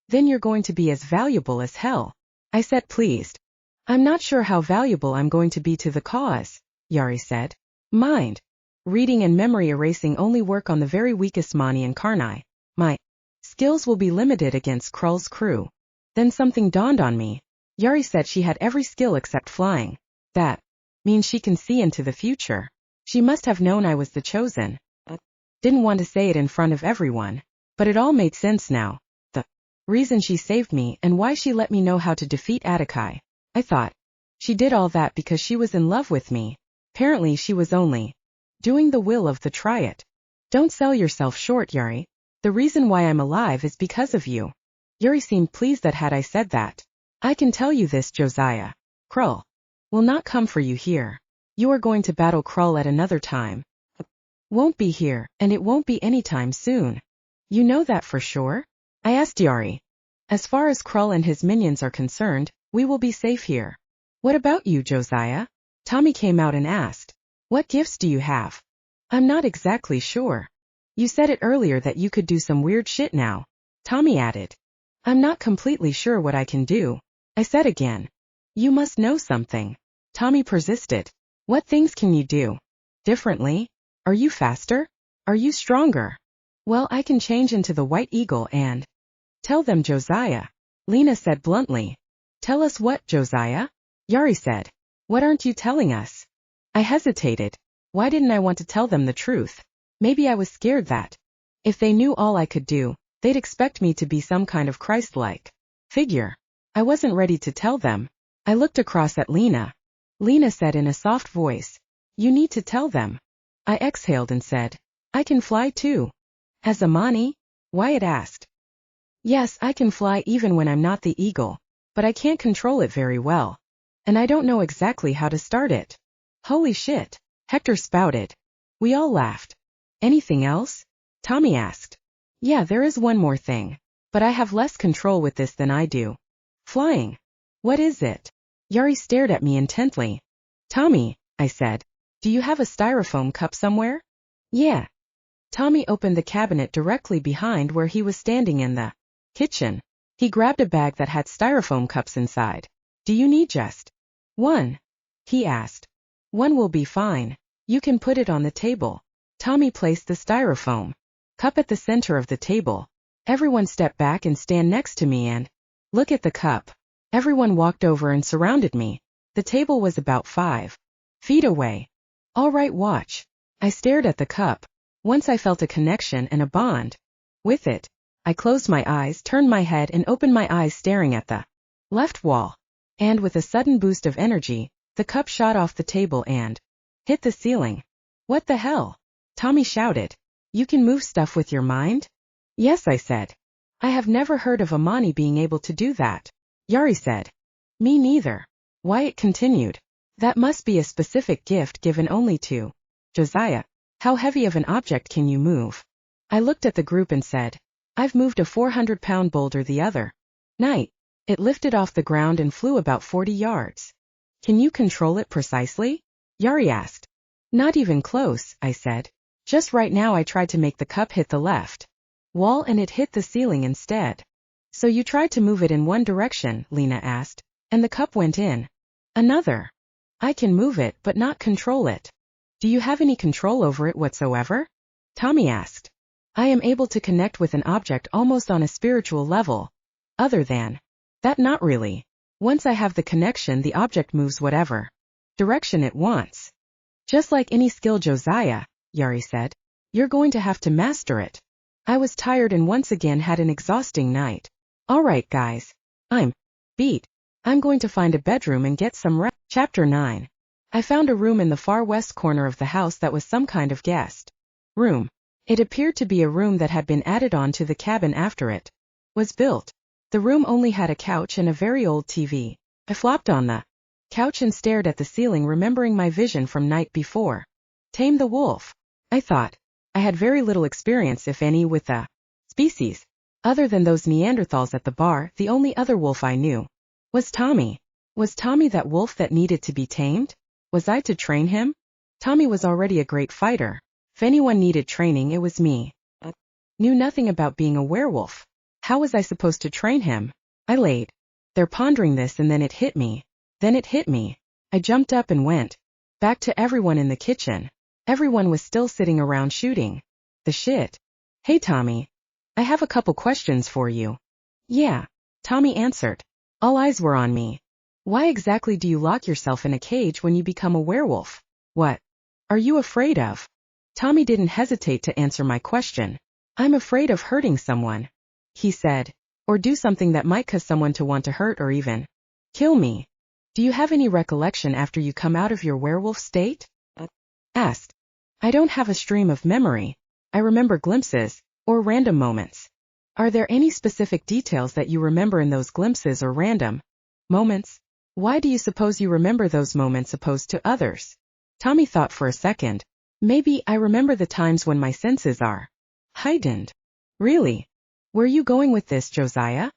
Then you're going to be as valuable as hell, I said, pleased. I'm not sure how valuable I'm going to be to the cause, Yari said. Mind reading and memory erasing only work on the very weakest Mani and Karnai. My skills will be limited against Krull's crew. Then something dawned on me. Yari said she had every skill except flying. That means she can see into the future. She must have known I was the chosen. Didn't want to say it in front of everyone, but it all made sense now. The reason she saved me and why she let me know how to defeat Atakai. I thought she did all that because she was in love with me. Apparently she was only doing the will of the Triad. Don't sell yourself short, Yari. The reason why I'm alive is because of you. Yuri seemed pleased that had I said that. I can tell you this, Josiah. Krull will not come for you here. You are going to battle Krull at another time. Won't be here, and it won't be anytime soon. You know that for sure? I asked Yari. As far as Krull and his minions are concerned, we will be safe here. What about you, Josiah? Tommy came out and asked. What gifts do you have? I'm not exactly sure. You said it earlier that you could do some weird shit now. Tommy added. I'm not completely sure what I can do, I said again. You must know something. Tommy persisted. What things can you do differently? Are you faster? Are you stronger? Well, I can change into the White Eagle and tell them, Josiah. Lena said bluntly. Tell us what, Josiah? Yari said. What aren't you telling us? I hesitated. Why didn't I want to tell them the truth? Maybe I was scared that if they knew all I could do, they'd expect me to be some kind of Christ-like figure. I wasn't ready to tell them. I looked across at Lena. Lena said in a soft voice, You need to tell them. I exhaled and said, I can fly too. As a Mani? Wyatt asked. Yes, I can fly even when I'm not the eagle, but I can't control it very well. And I don't know exactly how to start it. Holy shit, Hector spouted. We all laughed. Anything else? Tommy asked. Yeah, there is one more thing, but I have less control with this than I do. Flying. What is it? Yari stared at me intently. Tommy, I said, do you have a styrofoam cup somewhere? Yeah. Tommy opened the cabinet directly behind where he was standing in the kitchen. He grabbed a bag that had styrofoam cups inside. Do you need just one? He asked. One will be fine. You can put it on the table. Tommy placed the styrofoam cup at the center of the table. Everyone stepped back and stand next to me and look at the cup. Everyone walked over and surrounded me. The table was about 5 feet away. All right, watch. I stared at the cup. Once I felt a connection and a bond with it. I closed my eyes, turned my head and opened my eyes, staring at the left wall. And with a sudden boost of energy, the cup shot off the table and hit the ceiling. What the hell? Tommy shouted. You can move stuff with your mind? Yes, I said. I have never heard of a Mani being able to do that. Yari said. Me neither. Wyatt continued. That must be a specific gift given only to Josiah. How heavy of an object can you move? I looked at the group and said, I've moved a 400-pound boulder the other night. It lifted off the ground and flew about 40 yards. Can you control it precisely? Yari asked. Not even close, I said. Just right now I tried to make the cup hit the left wall and it hit the ceiling instead. So you tried to move it in one direction, Lena asked, and the cup went in another. I can move it but not control it. Do you have any control over it whatsoever? Tommy asked. I am able to connect with an object almost on a spiritual level. Other than that, not really. Once I have the connection, the object moves whatever direction it wants. Just like any skill, Josiah, Yari said. You're going to have to master it. I was tired and once again had an exhausting night. Alright guys. I'm beat. I'm going to find a bedroom and get some rest. Chapter 9. I found a room in the far west corner of the house that was some kind of guest room. It appeared to be a room that had been added on to the cabin after it was built. The room only had a couch and a very old TV. I flopped on the couch and stared at the ceiling, remembering my vision from night before. Tame the wolf. I thought. I had very little experience, if any, with the species. Other than those Neanderthals at the bar, the only other wolf I knew was Tommy. Was Tommy that wolf that needed to be tamed? Was I to train him? Tommy was already a great fighter. If anyone needed training, it was me. I knew nothing about being a werewolf. How was I supposed to train him? I laid there pondering this, and then it hit me. I jumped up and went back to everyone in the kitchen. Everyone was still sitting around shooting the shit. Hey Tommy, I have a couple questions for you. Yeah, Tommy answered. All eyes were on me. Why exactly do you lock yourself in a cage when you become a werewolf? What are you afraid of? Tommy didn't hesitate to answer my question. I'm afraid of hurting someone, he said, or do something that might cause someone to want to hurt or even kill me. Do you have any recollection after you come out of your werewolf state? Asked. I don't have a stream of memory. I remember glimpses, or random moments. Are there any specific details that you remember in those glimpses or random moments? Why do you suppose you remember those moments opposed to others? Tommy thought for a second. Maybe I remember the times when my senses are heightened. Really? Where are you going with this, Josiah?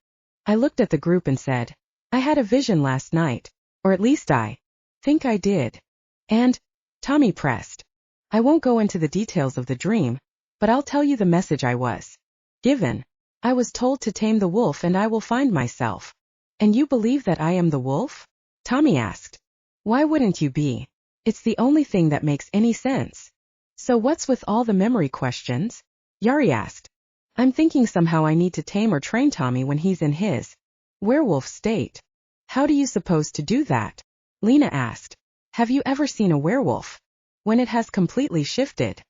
I looked at the group and said, I had a vision last night, or at least I think I did. And Tommy pressed. I won't go into the details of the dream, but I'll tell you the message I was given. I was told to tame the wolf and I will find myself. And you believe that I am the wolf? Tommy asked. Why wouldn't you be? It's the only thing that makes any sense. So what's with all the memory questions? Yari asked. I'm thinking somehow I need to tame or train Tommy when he's in his werewolf state. How do you suppose to do that? Lena asked. Have you ever seen a werewolf when it has completely shifted?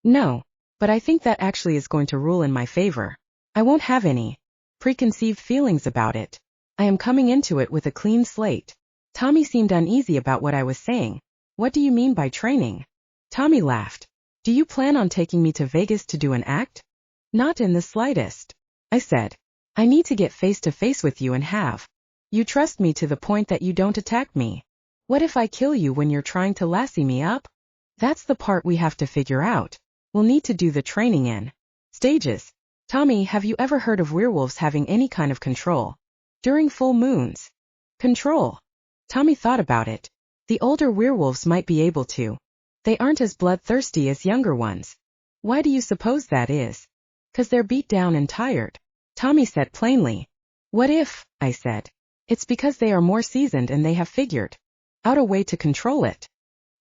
No, but I think that actually is going to rule in my favor. I won't have any preconceived feelings about it. I am coming into it with a clean slate. Tommy seemed uneasy about what I was saying. What do you mean by training? Tommy laughed. Do you plan on taking me to Vegas to do an act? Not in the slightest. I said. I need to get face to face with you and have you trust me to the point that you don't attack me. What if I kill you when you're trying to lassie me up? That's the part we have to figure out. We'll need to do the training in stages. Tommy, have you ever heard of werewolves having any kind of control during full moons? Control? Tommy thought about it. The older werewolves might be able to. They aren't as bloodthirsty as younger ones. Why do you suppose that is? 'Cause they're beat down and tired. Tommy said plainly. What if, I said. It's because they are more seasoned and they have figured out a way to control it.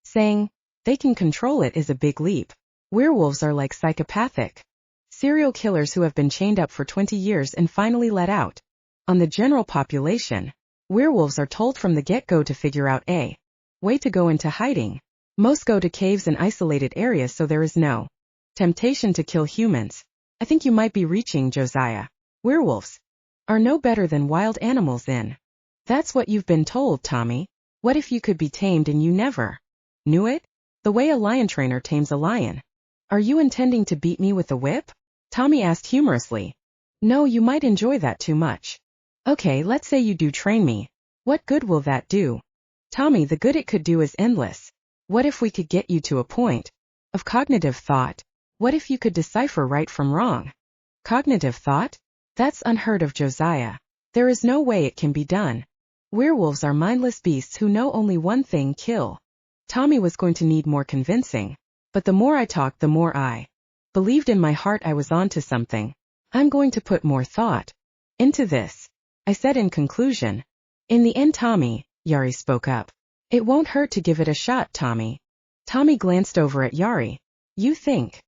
Saying they can control it is a big leap. Werewolves are like psychopathic serial killers who have been chained up for 20 years and finally let out. On the general population, werewolves are told from the get-go to figure out a way to go into hiding. Most go to caves and isolated areas so there is no temptation to kill humans. I think you might be reaching, Josiah. Werewolves are no better than wild animals in. That's what you've been told, Tommy. What if you could be tamed and you never knew it? The way a lion trainer tames a lion. Are you intending to beat me with a whip? Tommy asked humorously. No, you might enjoy that too much. Okay, let's say you do train me. What good will that do? Tommy, the good it could do is endless. What if we could get you to a point of cognitive thought? What if you could decipher right from wrong? Cognitive thought? That's unheard of, Josiah. There is no way it can be done. Werewolves are mindless beasts who know only one thing: kill. Tommy was going to need more convincing. But the more I talked, the more I believed in my heart I was onto something. I'm going to put more thought into this, I said in conclusion. In the end, Tommy, Yari spoke up. It won't hurt to give it a shot, Tommy. Tommy glanced over at Yari. You think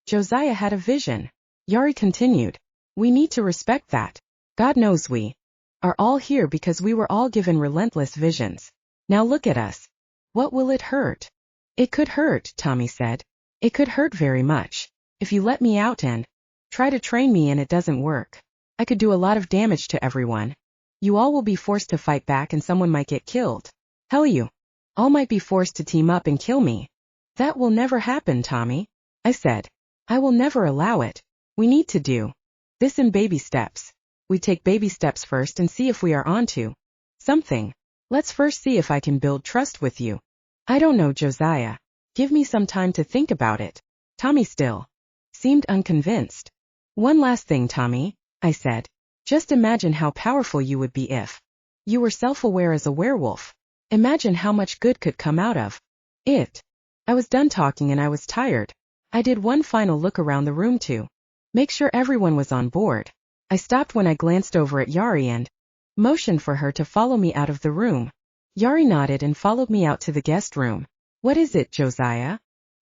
Josiah had a vision? Yari continued. We need to respect that. God knows we are all here because we were all given relentless visions. Now look at us. What will it hurt? It could hurt, Tommy said. It could hurt very much. If you let me out and try to train me and it doesn't work, I could do a lot of damage to everyone. You all will be forced to fight back and someone might get killed. Hell, you all might be forced to team up and kill me. That will never happen, Tommy, I said. I will never allow it. We need to do this in baby steps. We take baby steps first and see if we are onto something. Let's first see if I can build trust with you. I don't know, Josiah. Give me some time to think about it. Tommy still seemed unconvinced. One last thing, Tommy, I said. Just imagine how powerful you would be if you were self-aware as a werewolf. Imagine how much good could come out of it. I was done talking and I was tired. I did one final look around the room to make sure everyone was on board. I stopped when I glanced over at Yari and motioned for her to follow me out of the room. Yari nodded and followed me out to the guest room. What is it, Josiah?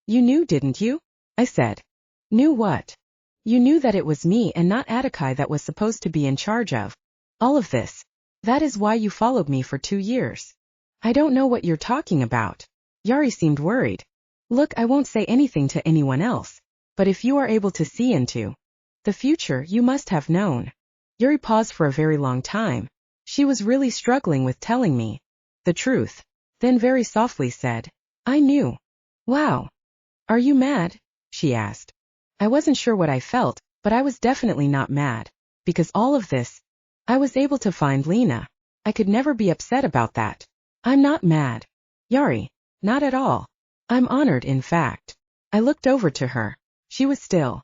You knew, didn't you? I said. Knew what? You knew that it was me and not Atakai that was supposed to be in charge of all of this. That is why you followed me for 2 years. I don't know what you're talking about. Yari seemed worried. Look, I won't say anything to anyone else, but if you are able to see into the future, you must have known. Yuri paused for a very long time. She was really struggling with telling me the truth, then very softly said, I knew. Wow. Are you mad? She asked. I wasn't sure what I felt, but I was definitely not mad. Because all of this, I was able to find Lena. I could never be upset about that. I'm not mad. Yari, not at all. I'm honored, in fact. I looked over to her. She was still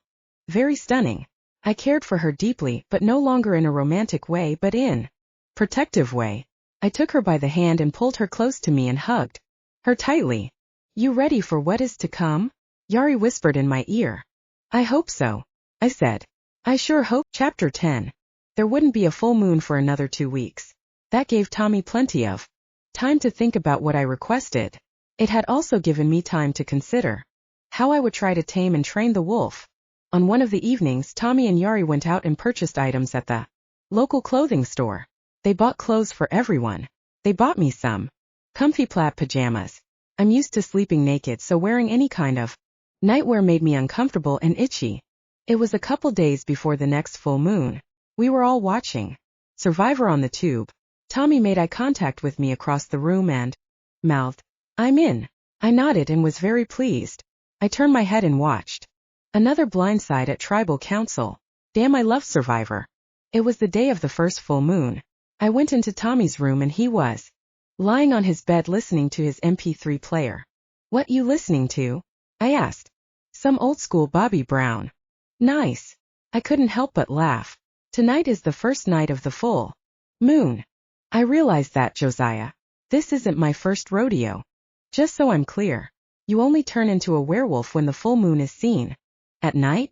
very stunning. I cared for her deeply, but no longer in a romantic way, but in protective way. I took her by the hand and pulled her close to me and hugged her tightly. You ready for what is to come? Yari whispered in my ear. I hope so, I said. I sure hope. Chapter 10. There wouldn't be a full moon for another 2 weeks. That gave Tommy plenty of time to think about what I requested. It had also given me time to consider how I would try to tame and train the wolf. On one of the evenings, Tommy and Yari went out and purchased items at the local clothing store. They bought clothes for everyone. They bought me some comfy plaid pajamas. I'm used to sleeping naked, so wearing any kind of nightwear made me uncomfortable and itchy. It was a couple days before the next full moon. We were all watching Survivor on the tube. Tommy made eye contact with me across the room and mouthed, I'm in. I nodded and was very pleased. I turned my head and watched another blindside at Tribal Council. Damn, I love Survivor. It was the day of the first full moon. I went into Tommy's room and he was lying on his bed listening to his MP3 player. What you listening to? I asked. Some old school Bobby Brown. Nice. I couldn't help but laugh. Tonight is the first night of the full moon. I realized that, Josiah. This isn't my first rodeo. Just so I'm clear, you only turn into a werewolf when the full moon is seen. At night?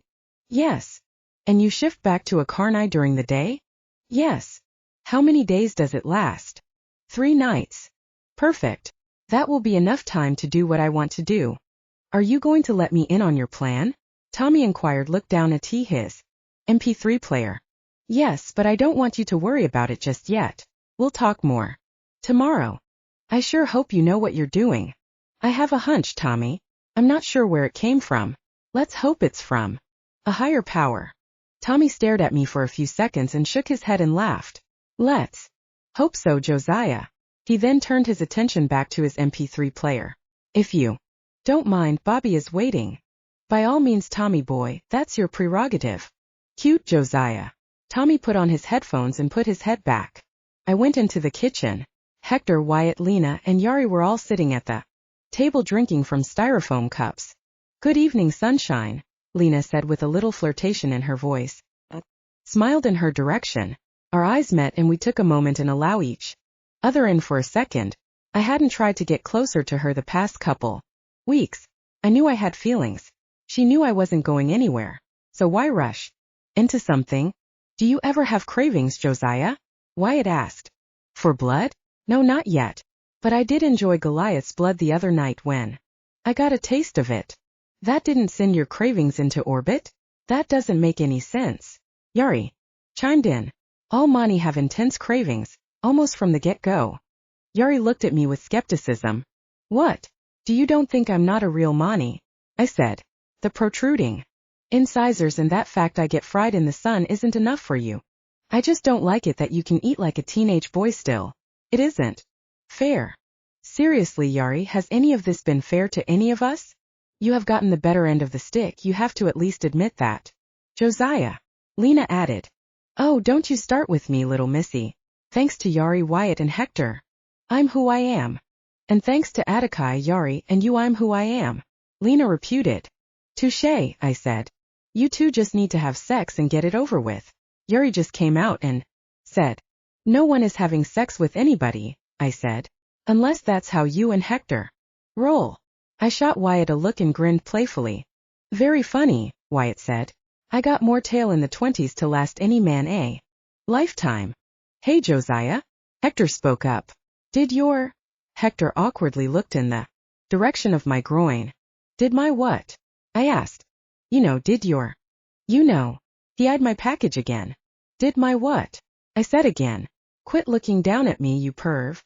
Yes. And you shift back to a Karnai during the day? Yes. How many days does it last? 3 nights. Perfect. That will be enough time to do what I want to do. Are you going to let me in on your plan? Tommy inquired, looked down at his MP3 player. Yes, but I don't want you to worry about it just yet. We'll talk more tomorrow. I sure hope you know what you're doing. I have a hunch, Tommy. I'm not sure where it came from. Let's hope it's from a higher power. Tommy stared at me for a few seconds and shook his head and laughed. Let's hope so, Josiah. He then turned his attention back to his MP3 player. If you don't mind, Bobby is waiting. By all means, Tommy boy, that's your prerogative. Cute, Josiah. Tommy put on his headphones and put his head back. I went into the kitchen. Hector, Wyatt, Lena, and Yari were all sitting at the table drinking from styrofoam cups. Good evening, sunshine, Lena said with a little flirtation in her voice. Smiled in her direction. Our eyes met and we took a moment and allow each other in for a second. I hadn't tried to get closer to her the past couple weeks. I knew I had feelings. She knew I wasn't going anywhere. So why rush into something? Do you ever have cravings, Josiah? Wyatt asked. For blood? No, not yet. But I did enjoy Goliath's blood the other night when I got a taste of it. That didn't send your cravings into orbit? That doesn't make any sense. Yari chimed in. All Mani have intense cravings, almost from the get-go. Yari looked at me with skepticism. What? You don't think I'm not a real Mani? I said. The protruding incisors and that fact I get fried in the sun isn't enough for you. I just don't like it that you can eat like a teenage boy still. It isn't fair. Seriously, Yari, has any of this been fair to any of us? You have gotten the better end of the stick, you have to at least admit that. Josiah. Lena added. Oh, don't you start with me, little missy. Thanks to Yari, Wyatt, and Hector, I'm who I am. And thanks to Atakai, Yari, and you, I'm who I am. Lena reputed. Touché, I said. You two just need to have sex and get it over with. Yari just came out and said. No one is having sex with anybody, I said. Unless that's how you and Hector roll. I shot Wyatt a look and grinned playfully. Very funny, Wyatt said. I got more tail in the 20s to last any man a lifetime. Hey, Josiah. Hector spoke up. Did your... Hector awkwardly looked in the direction of my groin. Did my what? I asked. Did your... He eyed my package again. Did my what? I said again. Quit looking down at me, you perv.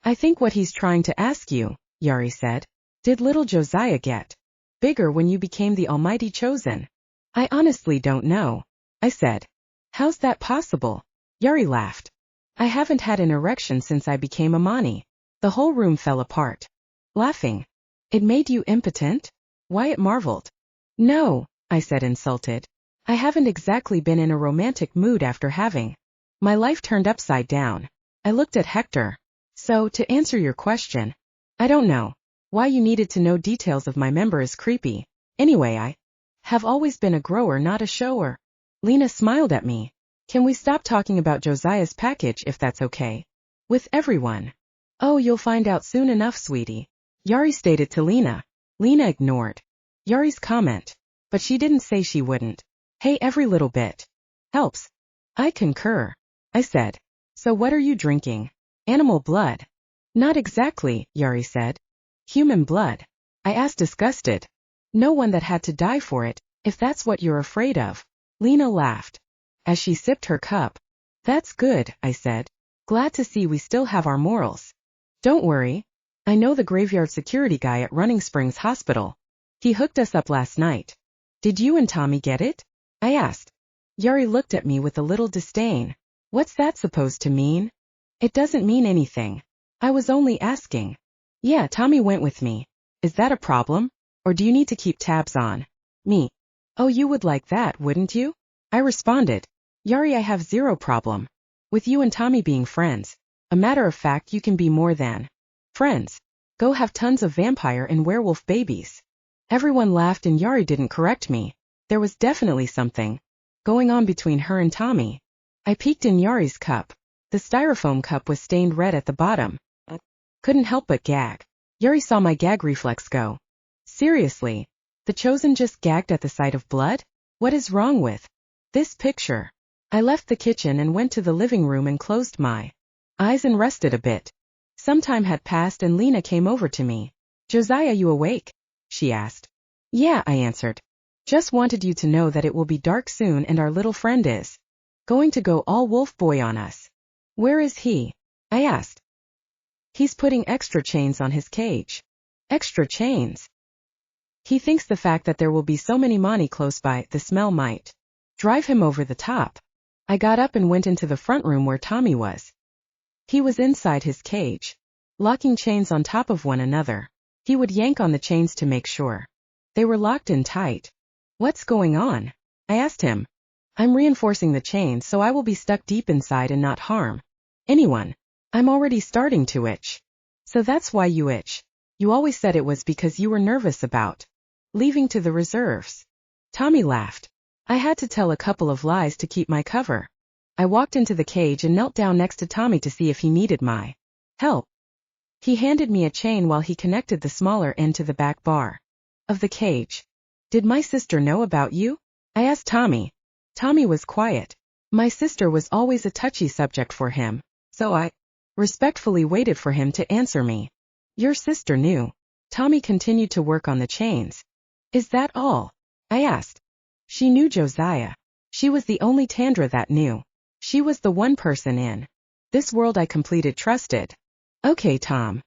I think what he's trying to ask you, Yari said. Did little Josiah get bigger when you became the almighty chosen? I honestly don't know, I said. How's that possible? Yari laughed. I haven't had an erection since I became a Mani. The whole room fell apart. Laughing. It made you impotent? Wyatt marveled. No, I said, insulted. I haven't exactly been in a romantic mood after having my life turned upside down. I looked at Hector. So, to answer your question, I don't know. Why you needed to know details of my member is creepy. Anyway, I have always been a grower, not a shower. Lena smiled at me. Can we stop talking about Josiah's package if that's okay? With everyone. Oh, you'll find out soon enough, sweetie. Yari stated to Lena. Lena ignored Yari's comment, but she didn't say she wouldn't. Hey, every little bit helps. I concur, I said. So what are you drinking? Animal blood. Not exactly, Yari said. Human blood. I asked, disgusted. No one that had to die for it, if that's what you're afraid of. Lena laughed as she sipped her cup. That's good, I said. Glad to see we still have our morals. Don't worry. I know the graveyard security guy at Running Springs Hospital. He hooked us up last night. Did you and Tommy get it? I asked. Yari looked at me with a little disdain. What's that supposed to mean? It doesn't mean anything. I was only asking. Yeah, Tommy went with me. Is that a problem? Or do you need to keep tabs on me? Oh, you would like that, wouldn't you? I responded. Yari, I have zero problem with you and Tommy being friends. A matter of fact, you can be more than friends. Go have tons of vampire and werewolf babies. Everyone laughed and Yari didn't correct me. There was definitely something going on between her and Tommy. I peeked in Yari's cup. The styrofoam cup was stained red at the bottom. Couldn't help but gag. Yari saw my gag reflex go. Seriously? The chosen just gagged at the sight of blood? What is wrong with this picture? I left the kitchen and went to the living room and closed my eyes and rested a bit. Some time had passed and Lena came over to me. Josiah, you awake? She asked. Yeah, I answered. Just wanted you to know that it will be dark soon and our little friend is going to go all wolf boy on us. Where is he? I asked. He's putting extra chains on his cage. Extra chains? He thinks the fact that there will be so many Mani close by, the smell might drive him over the top. I got up and went into the front room where Tommy was. He was inside his cage, locking chains on top of one another. He would yank on the chains to make sure they were locked in tight. What's going on? I asked him. I'm reinforcing the chains so I will be stuck deep inside and not harm anyone. I'm already starting to itch. So that's why you itch. You always said it was because you were nervous about leaving to the reserves. Tommy laughed. I had to tell a couple of lies to keep my cover. I walked into the cage and knelt down next to Tommy to see if he needed my help. He handed me a chain while he connected the smaller end to the back bar of the cage. Did my sister know about you? I asked Tommy. Tommy was quiet. My sister was always a touchy subject for him, so I respectfully waited for him to answer me. Your sister knew. Tommy continued to work on the chains. Is that all? I asked. She knew Josiah. She was the only Tandra that knew. She was the one person in this world I completely trusted. Okay, Tom.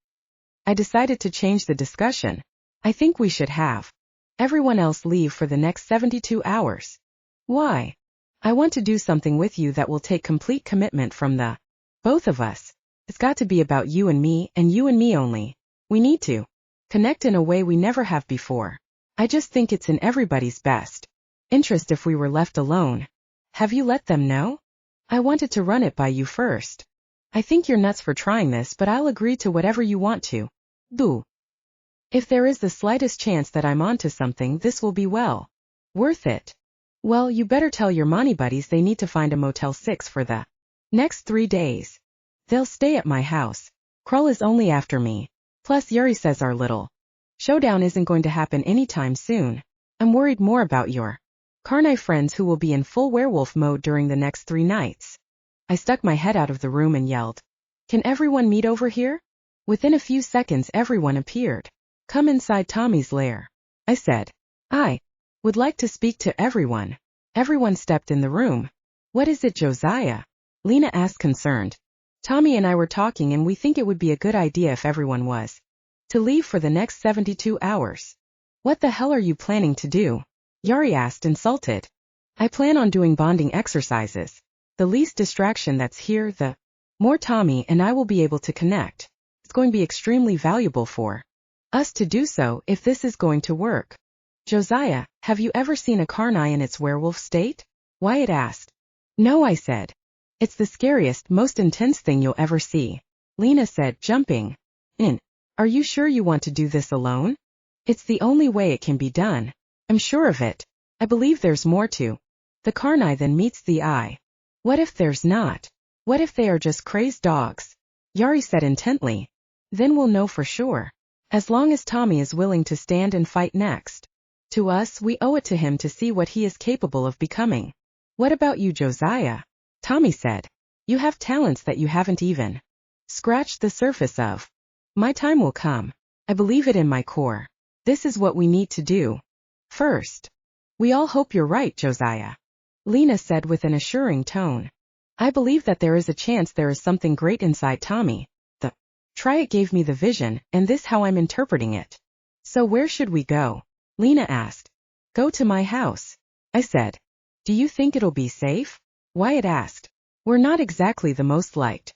I decided to change the discussion. I think we should have everyone else leave for the next 72 hours. Why? I want to do something with you that will take complete commitment from the both of us. It's got to be about you and me only. We need to connect in a way we never have before. I just think it's in everybody's best interest if we were left alone. Have you let them know? I wanted to run it by you first. I think you're nuts for trying this, but I'll agree to whatever you want to do. If there is the slightest chance that I'm onto something, this will be well worth it. Well, you better tell your money buddies they need to find a Motel 6 for the next 3 days. They'll stay at my house. Krull is only after me. Plus Yuri says our little showdown isn't going to happen anytime soon. I'm worried more about your Karnai friends who will be in full werewolf mode during the next 3 nights. I stuck my head out of the room and yelled, Can everyone meet over here? Within a few seconds everyone appeared. Come inside Tommy's lair, I said. I would like to speak to everyone. Everyone stepped in the room. What is it, Josiah? Lena asked concerned. Tommy and I were talking and we think it would be a good idea if everyone was to leave for the next 72 hours. What the hell are you planning to do? Yuri asked, insulted. I plan on doing bonding exercises. The least distraction that's here, the more Tommy and I will be able to connect. It's going to be extremely valuable for us to do so if this is going to work. Josiah, have you ever seen a Karnai in its werewolf state? Wyatt asked. No, I said. It's the scariest, most intense thing you'll ever see. Lena said, jumping in. Are you sure you want to do this alone? It's the only way it can be done. I'm sure of it. I believe there's more to the Karnai than meets the eye. What if there's not? What if they are just crazed dogs? Yuri said intently. Then we'll know for sure. As long as Tommy is willing to stand and fight next to us, we owe it to him to see what he is capable of becoming. What about you, Josiah? Tommy said. You have talents that you haven't even scratched the surface of. My time will come. I believe it in my core. This is what we need to do first. We all hope you're right, Josiah. Lena said with an assuring tone. I believe that there is a chance there is something great inside Tommy. The try it gave me the vision, and this how I'm interpreting it. So where should we go? Lena asked. Go to my house, I said. Do you think it'll be safe? Wyatt asked. We're not exactly the most liked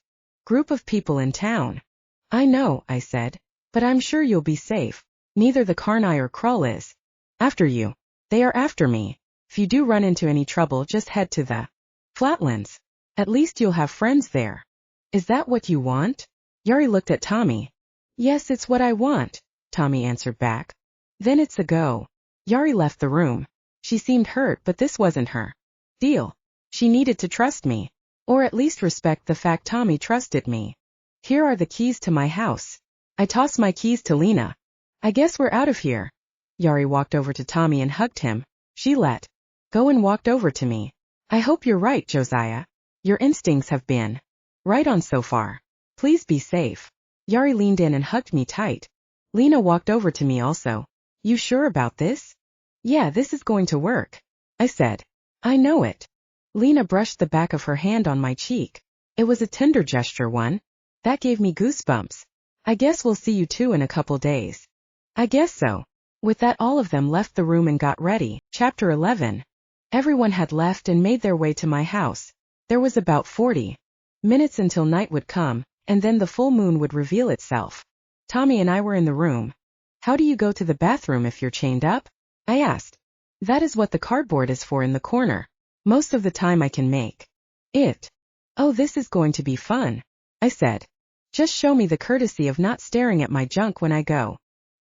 group of people in town. I know, I said, but I'm sure you'll be safe. Neither the Karnai or Krull is after you. They are after me. If you do run into any trouble, just head to the flatlands. At least you'll have friends there. Is that what you want? Yuri looked at Tommy. Yes, it's what I want, Tommy answered back. Then it's a go. Yuri left the room. She seemed hurt, but this wasn't her deal. She needed to trust me, or at least respect the fact Tommy trusted me. Here are the keys to my house. I tossed my keys to Lena. I guess we're out of here. Yuri walked over to Tommy and hugged him. She let go and walked over to me. I hope you're right, Josiah. Your instincts have been right on so far. Please be safe. Yuri leaned in and hugged me tight. Lena walked over to me also. You sure about this? Yeah, this is going to work, I said. I know it. Lena brushed the back of her hand on my cheek. It was a tender gesture, one that gave me goosebumps. I guess we'll see you two in a couple days. I guess so. With that, all of them left the room and got ready. Chapter 11. Everyone had left and made their way to my house. There was about 40 minutes until night would come, and then the full moon would reveal itself. Tommy and I were in the room. How do you go to the bathroom if you're chained up? I asked. That is what the cardboard is for in the corner. Most of the time I can make it. Oh, this is going to be fun, I said. Just show me the courtesy of not staring at my junk when I go.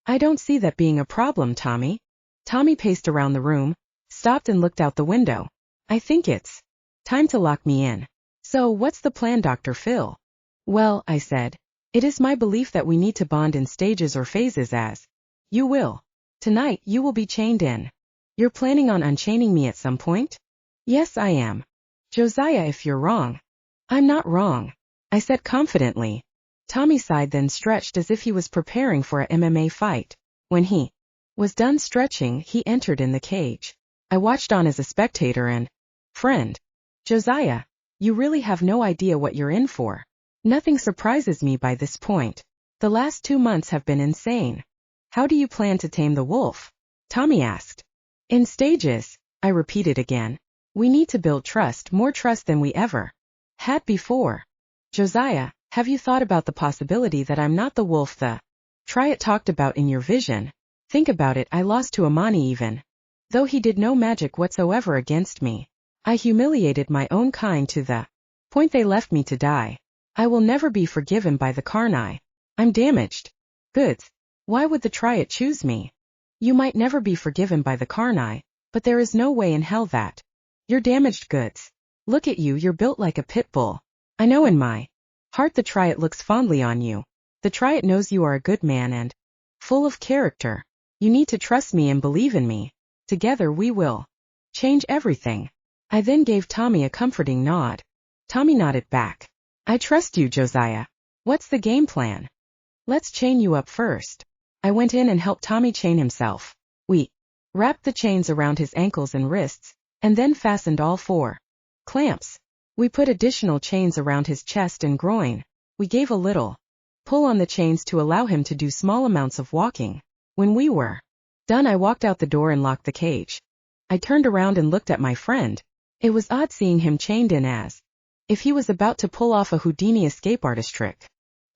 I don't see that being a problem, Tommy. Tommy paced around the room, stopped and looked out the window. I think it's time to lock me in. So what's the plan, Dr. Phil? Well, I said, it is my belief that we need to bond in stages or phases as you will. Tonight you will be chained in. You're planning on unchaining me at some point? Yes, I am. Josiah, if you're wrong. I'm not wrong. I said confidently. Tommy sighed, then stretched as if he was preparing for a MMA fight. When he was done stretching, he entered in the cage. I watched on as a spectator and, friend, Josiah, you really have no idea what you're in for. Nothing surprises me by this point. The last 2 months have been insane. How do you plan to tame the wolf? Tommy asked. In stages, I repeated again. We need to build trust, more trust than we ever had before. Josiah, have you thought about the possibility that I'm not the wolf the Triad talked about in your vision? Think about it, I lost to Amani even. Though he did no magic whatsoever against me. I humiliated my own kind to the point they left me to die. I will never be forgiven by the Karnai. I'm damaged goods. Why would the Triad choose me? You might never be forgiven by the Karnai, but there is no way in hell that you're damaged goods. Look at you, you're built like a pit bull. I know in my heart the Triad looks fondly on you. The Triad knows you are a good man and full of character. You need to trust me and believe in me. Together we will change everything. I then gave Tommy a comforting nod. Tommy nodded back. I trust you, Josiah. What's the game plan? Let's chain you up first. I went in and helped Tommy chain himself. We wrapped the chains around his ankles and wrists, and then fastened all 4 clamps. We put additional chains around his chest and groin. We gave a little pull on the chains to allow him to do small amounts of walking. When we were done, I walked out the door and locked the cage. I turned around and looked at my friend. It was odd seeing him chained in as if he was about to pull off a Houdini escape artist trick.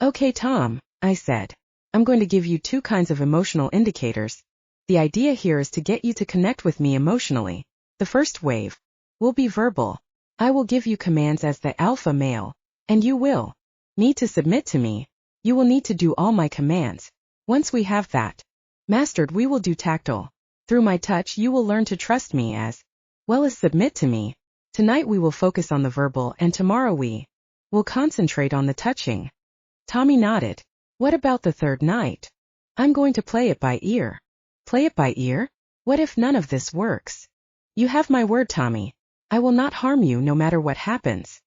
Okay, Tom, I said. I'm going to give you 2 kinds of emotional indicators. The idea here is to get you to connect with me emotionally. The first wave will be verbal. I will give you commands as the alpha male, and you will need to submit to me. You will need to do all my commands. Once we have that mastered, we will do tactile. Through my touch, you will learn to trust me as well as submit to me. Tonight we will focus on the verbal, and tomorrow we will concentrate on the touching. Tommy nodded. What about the third night? I'm going to play it by ear. Play it by ear? What if none of this works? You have my word, Tommy. I will not harm you no matter what happens.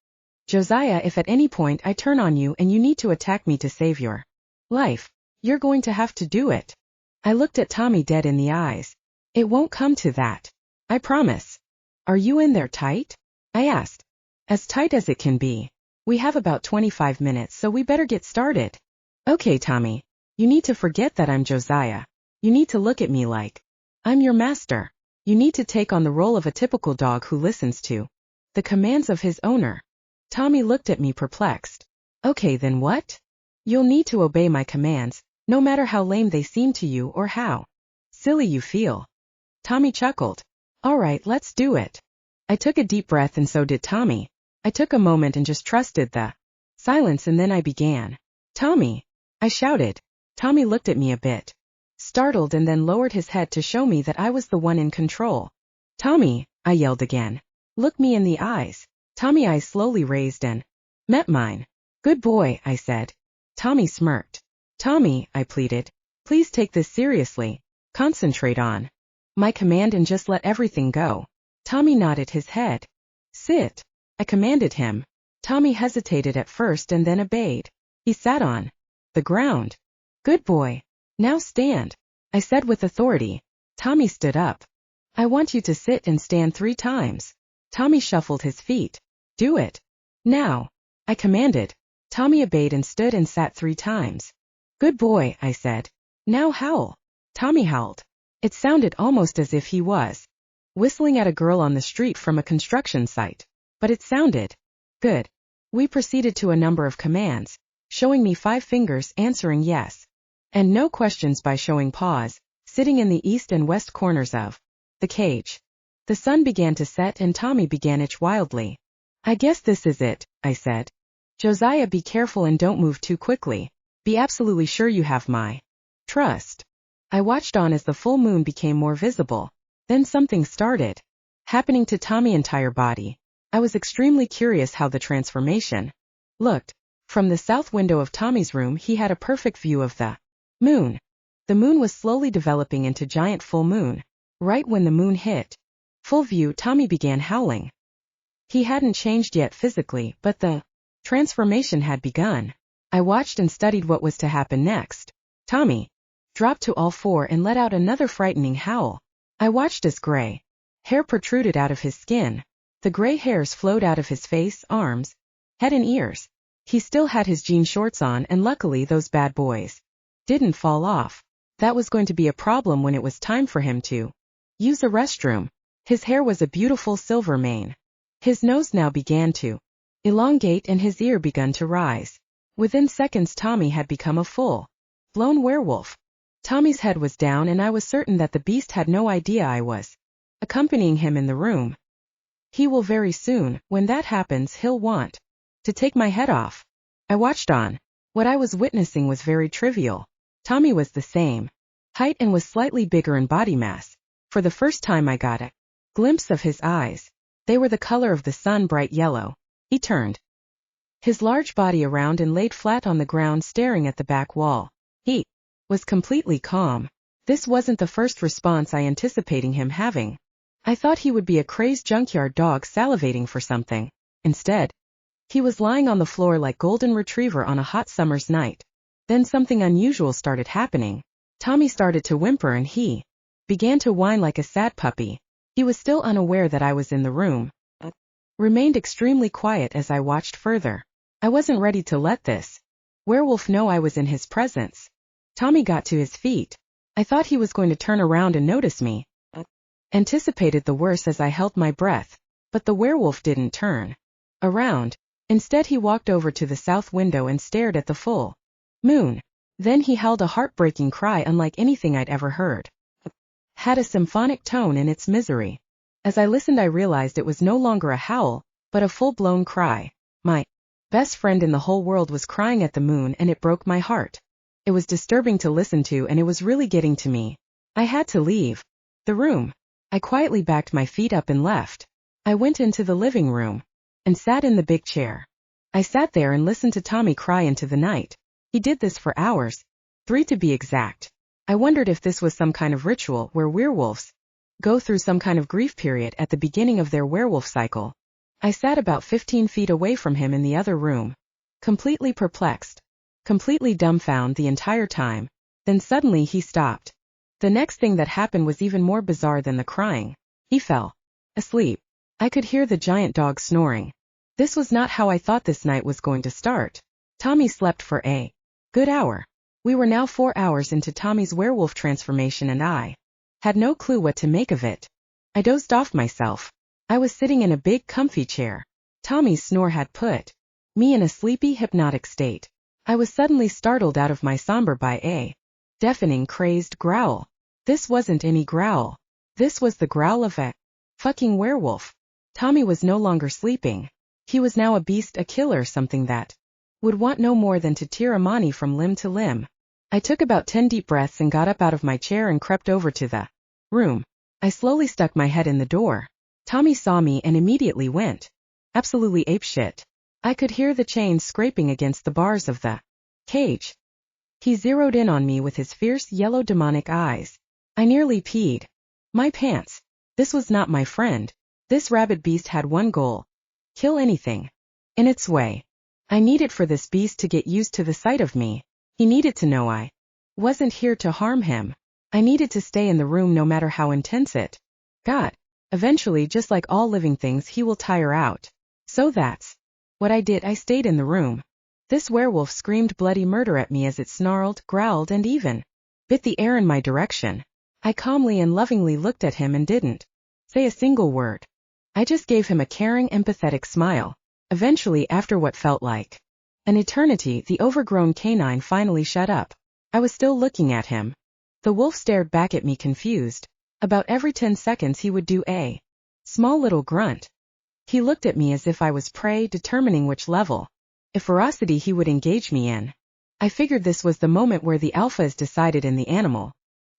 Josiah, if at any point I turn on you and you need to attack me to save your life, you're going to have to do it. I looked at Tommy dead in the eyes. It won't come to that. I promise. Are you in there tight? I asked. As tight as it can be. We have about 25 minutes, so we better get started. Okay, Tommy. You need to forget that I'm Josiah. You need to look at me like I'm your master. You need to take on the role of a typical dog who listens to the commands of his owner. Tommy looked at me perplexed. Okay, then what? You'll need to obey my commands, no matter how lame they seem to you or how silly you feel. Tommy chuckled. All right, let's do it. I took a deep breath and so did Tommy. I took a moment and just trusted the silence, and then I began. Tommy, I shouted. Tommy looked at me a bit startled and then lowered his head to show me that I was the one in control. Tommy, I yelled again. Look me in the eyes. Tommy's eyes slowly raised and met mine. Good boy, I said. Tommy smirked. Tommy, I pleaded. Please take this seriously. Concentrate on my command and just let everything go. Tommy nodded his head. Sit, I commanded him. Tommy hesitated at first and then obeyed. He sat on the ground. Good boy. Now stand, I said with authority. Tommy stood up. I want you to sit and stand 3 times. Tommy shuffled his feet. Do it. Now, I commanded. Tommy obeyed and stood and sat 3 times. Good boy, I said. Now howl. Tommy howled. It sounded almost as if he was whistling at a girl on the street from a construction site. But it sounded good. We proceeded to a number of commands, showing me 5 fingers answering yes and no questions by showing paws, sitting in the east and west corners of the cage. The sun began to set and Tommy began itch wildly. I guess this is it, I said. Josiah, be careful and don't move too quickly. Be absolutely sure you have my trust. I watched on as the full moon became more visible. Then something started happening to Tommy's entire body. I was extremely curious how the transformation looked. From the south window of Tommy's room, he had a perfect view of the moon. The moon was slowly developing into giant full moon. Right when the moon hit full view, Tommy began howling. He hadn't changed yet physically, but the Transformation had begun. I watched and studied what was to happen next. Tommy dropped to all four and let out another frightening howl. I watched as gray hair protruded out of his skin. The gray hairs flowed out of his face, arms, head and ears. He still had his jean shorts on, and luckily those bad boys didn't fall off. That was going to be a problem when it was time for him to use a restroom. His hair was a beautiful silver mane. His nose now began to elongate and his ear begun to rise. Within seconds Tommy had become a full-blown werewolf. Tommy's head was down and I was certain that the beast had no idea I was accompanying him in the room. He will very soon. When that happens, he'll want to take my head off. I watched on. What I was witnessing was very trivial. Tommy was the same height and was slightly bigger in body mass. For the first time I got a glimpse of his eyes. They were the color of the sun, bright yellow. He turned his large body around and laid flat on the ground, staring at the back wall. He was completely calm. This wasn't the first response I anticipating him having. I thought he would be a crazed junkyard dog salivating for something. Instead, he was lying on the floor like golden retriever on a hot summer's night. Then something unusual started happening. Tommy started to whimper and he began to whine like a sad puppy. He was still unaware that I was in the room. Remained extremely quiet as I watched further. I wasn't ready to let this werewolf know I was in his presence. Tommy got to his feet. I thought he was going to turn around and notice me. Anticipated the worst as I held my breath. But the werewolf didn't turn around. Instead he walked over to the south window and stared at the full moon. Then he howled a heartbreaking cry unlike anything I'd ever heard. Had a symphonic tone in its misery. As I listened I realized it was no longer a howl, but a full-blown cry. My best friend in the whole world was crying at the moon and it broke my heart. It was disturbing to listen to and it was really getting to me. I had to leave the room. I quietly backed my feet up and left. I went into the living room and sat in the big chair. I sat there and listened to Tommy cry into the night. He did this for hours, 3 to be exact. I wondered if this was some kind of ritual where werewolves go through some kind of grief period at the beginning of their werewolf cycle. I sat about 15 feet away from him in the other room, completely perplexed, completely dumbfounded the entire time. Then suddenly he stopped. The next thing that happened was even more bizarre than the crying. He fell asleep. I could hear the giant dog snoring. This was not how I thought this night was going to start. Tommy slept for a good hour. We were now 4 hours into Tommy's werewolf transformation and I had no clue what to make of it. I dozed off myself. I was sitting in a big comfy chair. Tommy's snore had put me in a sleepy hypnotic state. I was suddenly startled out of my slumber by a deafening crazed growl. This wasn't any growl. This was the growl of a fucking werewolf. Tommy was no longer sleeping. He was now a beast, a killer, something that would want no more than to tear Amani from limb to limb. I took about 10 deep breaths and got up out of my chair and crept over to the room. I slowly stuck my head in the door. Tommy saw me and immediately went absolutely apeshit. I could hear the chains scraping against the bars of the cage. He zeroed in on me with his fierce yellow demonic eyes. I nearly peed my pants. This was not my friend. This rabid beast had one goal: kill anything in its way. I needed for this beast to get used to the sight of me. He needed to know I wasn't here to harm him. I needed to stay in the room no matter how intense it got. Eventually, just like all living things, he will tire out. So that's what I did. I stayed in the room. This werewolf screamed bloody murder at me as it snarled, growled, and even bit the air in my direction. I calmly and lovingly looked at him and didn't say a single word. I just gave him a caring, empathetic smile. Eventually, after what felt like an eternity, the overgrown canine finally shut up. I was still looking at him. The wolf stared back at me confused. About every 10 seconds he would do a small little grunt. He looked at me as if I was prey, determining which level of ferocity he would engage me in. I figured this was the moment where the alpha is decided in the animal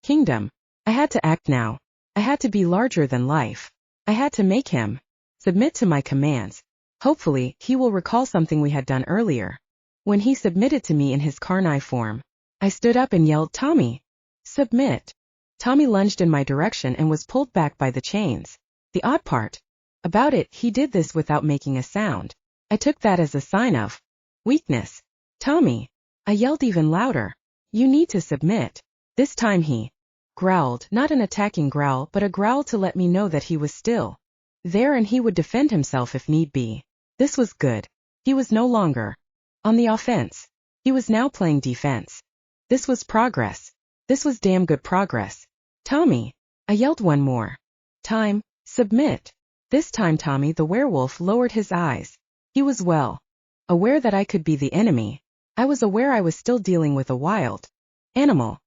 kingdom. I had to act now. I had to be larger than life. I had to make him submit to my commands. Hopefully, he will recall something we had done earlier. When he submitted to me in his carnivore form, I stood up and yelled, "Tommy, submit." Tommy lunged in my direction and was pulled back by the chains. The odd part about it, he did this without making a sound. I took that as a sign of weakness. Tommy, I yelled even louder. You need to submit. This time he growled, not an attacking growl but a growl to let me know that he was still there and he would defend himself if need be. This was good. He was no longer on the offense. He was now playing defense. This was progress. This was damn good progress. Tommy, I yelled one more time, submit. This time Tommy the werewolf lowered his eyes. He was well aware that I could be the enemy. I was aware I was still dealing with a wild animal.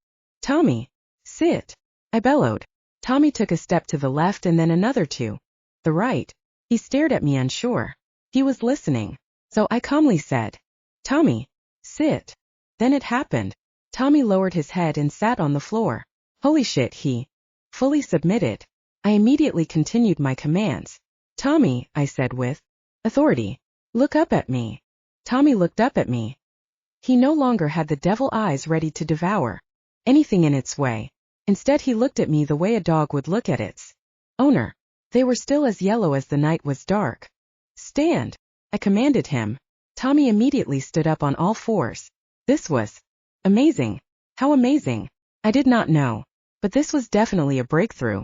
Tommy, sit. I bellowed. Tommy took a step to the left and then another to the right. He stared at me unsure. He was listening. So I calmly said, Tommy, sit. Then it happened. Tommy lowered his head and sat on the floor. Holy shit, he fully submitted. I immediately continued my commands. Tommy, I said with authority, look up at me. Tommy looked up at me. He no longer had the devil eyes ready to devour anything in its way. Instead he looked at me the way a dog would look at its owner. They were still as yellow as the night was dark. Stand, I commanded him. Tommy immediately stood up on all fours. This was amazing. How amazing? I did not know. But this was definitely a breakthrough.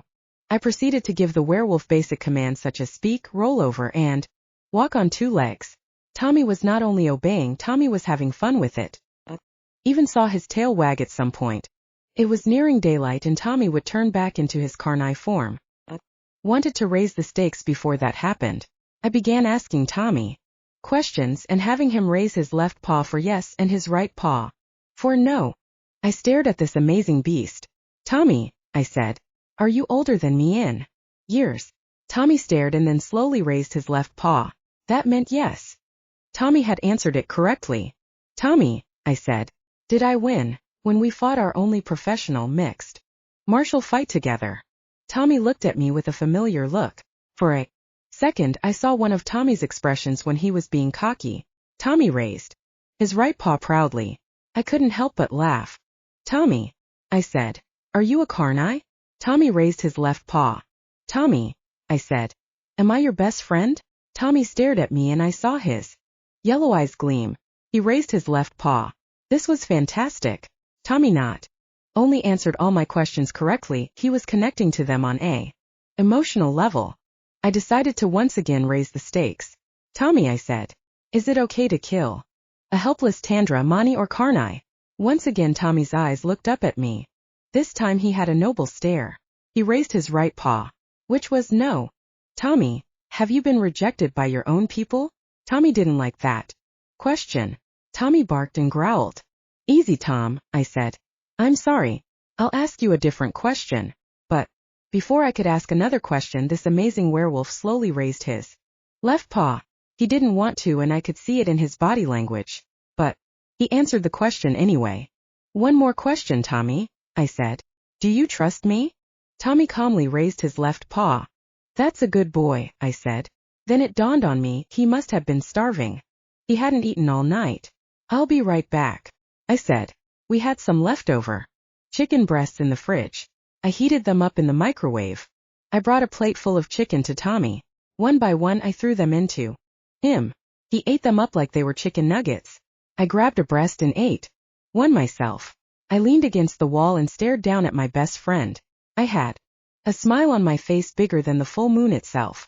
I proceeded to give the werewolf basic commands such as speak, roll over, and walk on 2 legs. Tommy was not only obeying, Tommy was having fun with it. Even saw his tail wag at some point. It was nearing daylight and Tommy would turn back into his carni form. Wanted to raise the stakes before that happened. I began asking Tommy questions and having him raise his left paw for yes and his right paw for no. I stared at this amazing beast. Tommy, I said, are you older than me in years? Tommy stared and then slowly raised his left paw. That meant yes. Tommy had answered it correctly. Tommy, I said, did I win when we fought our only professional mixed martial fight together? Tommy looked at me with a familiar look. For a second I saw one of Tommy's expressions when he was being cocky. Tommy raised his right paw proudly. I couldn't help but laugh. Tommy, I said, are you a carni? Tommy raised his left paw. Tommy, I said, am I your best friend? Tommy stared at me and I saw his yellow eyes gleam. He raised his left paw. This was fantastic. Tommy not only answered all my questions correctly, he was connecting to them on a emotional level. I decided to once again raise the stakes. Tommy, I said, is it okay to kill a helpless Tandra, Mani or Karnai? Once again Tommy's eyes looked up at me. This time he had a noble stare. He raised his right paw, which was no. Tommy, have you been rejected by your own people? Tommy didn't like that question. Tommy barked and growled. Easy, Tom, I said. I'm sorry. I'll ask you a different question. But before I could ask another question, this amazing werewolf slowly raised his left paw. He didn't want to and I could see it in his body language. But he answered the question anyway. One more question, Tommy, I said. Do you trust me? Tommy calmly raised his left paw. That's a good boy, I said. Then it dawned on me, he must have been starving. He hadn't eaten all night. I'll be right back, I said. We had some leftover chicken breasts in the fridge. I heated them up in the microwave. I brought a plate full of chicken to Tommy. One by one I threw them into him. He ate them up like they were chicken nuggets. I grabbed a breast and ate one myself. I leaned against the wall and stared down at my best friend. I had a smile on my face bigger than the full moon itself.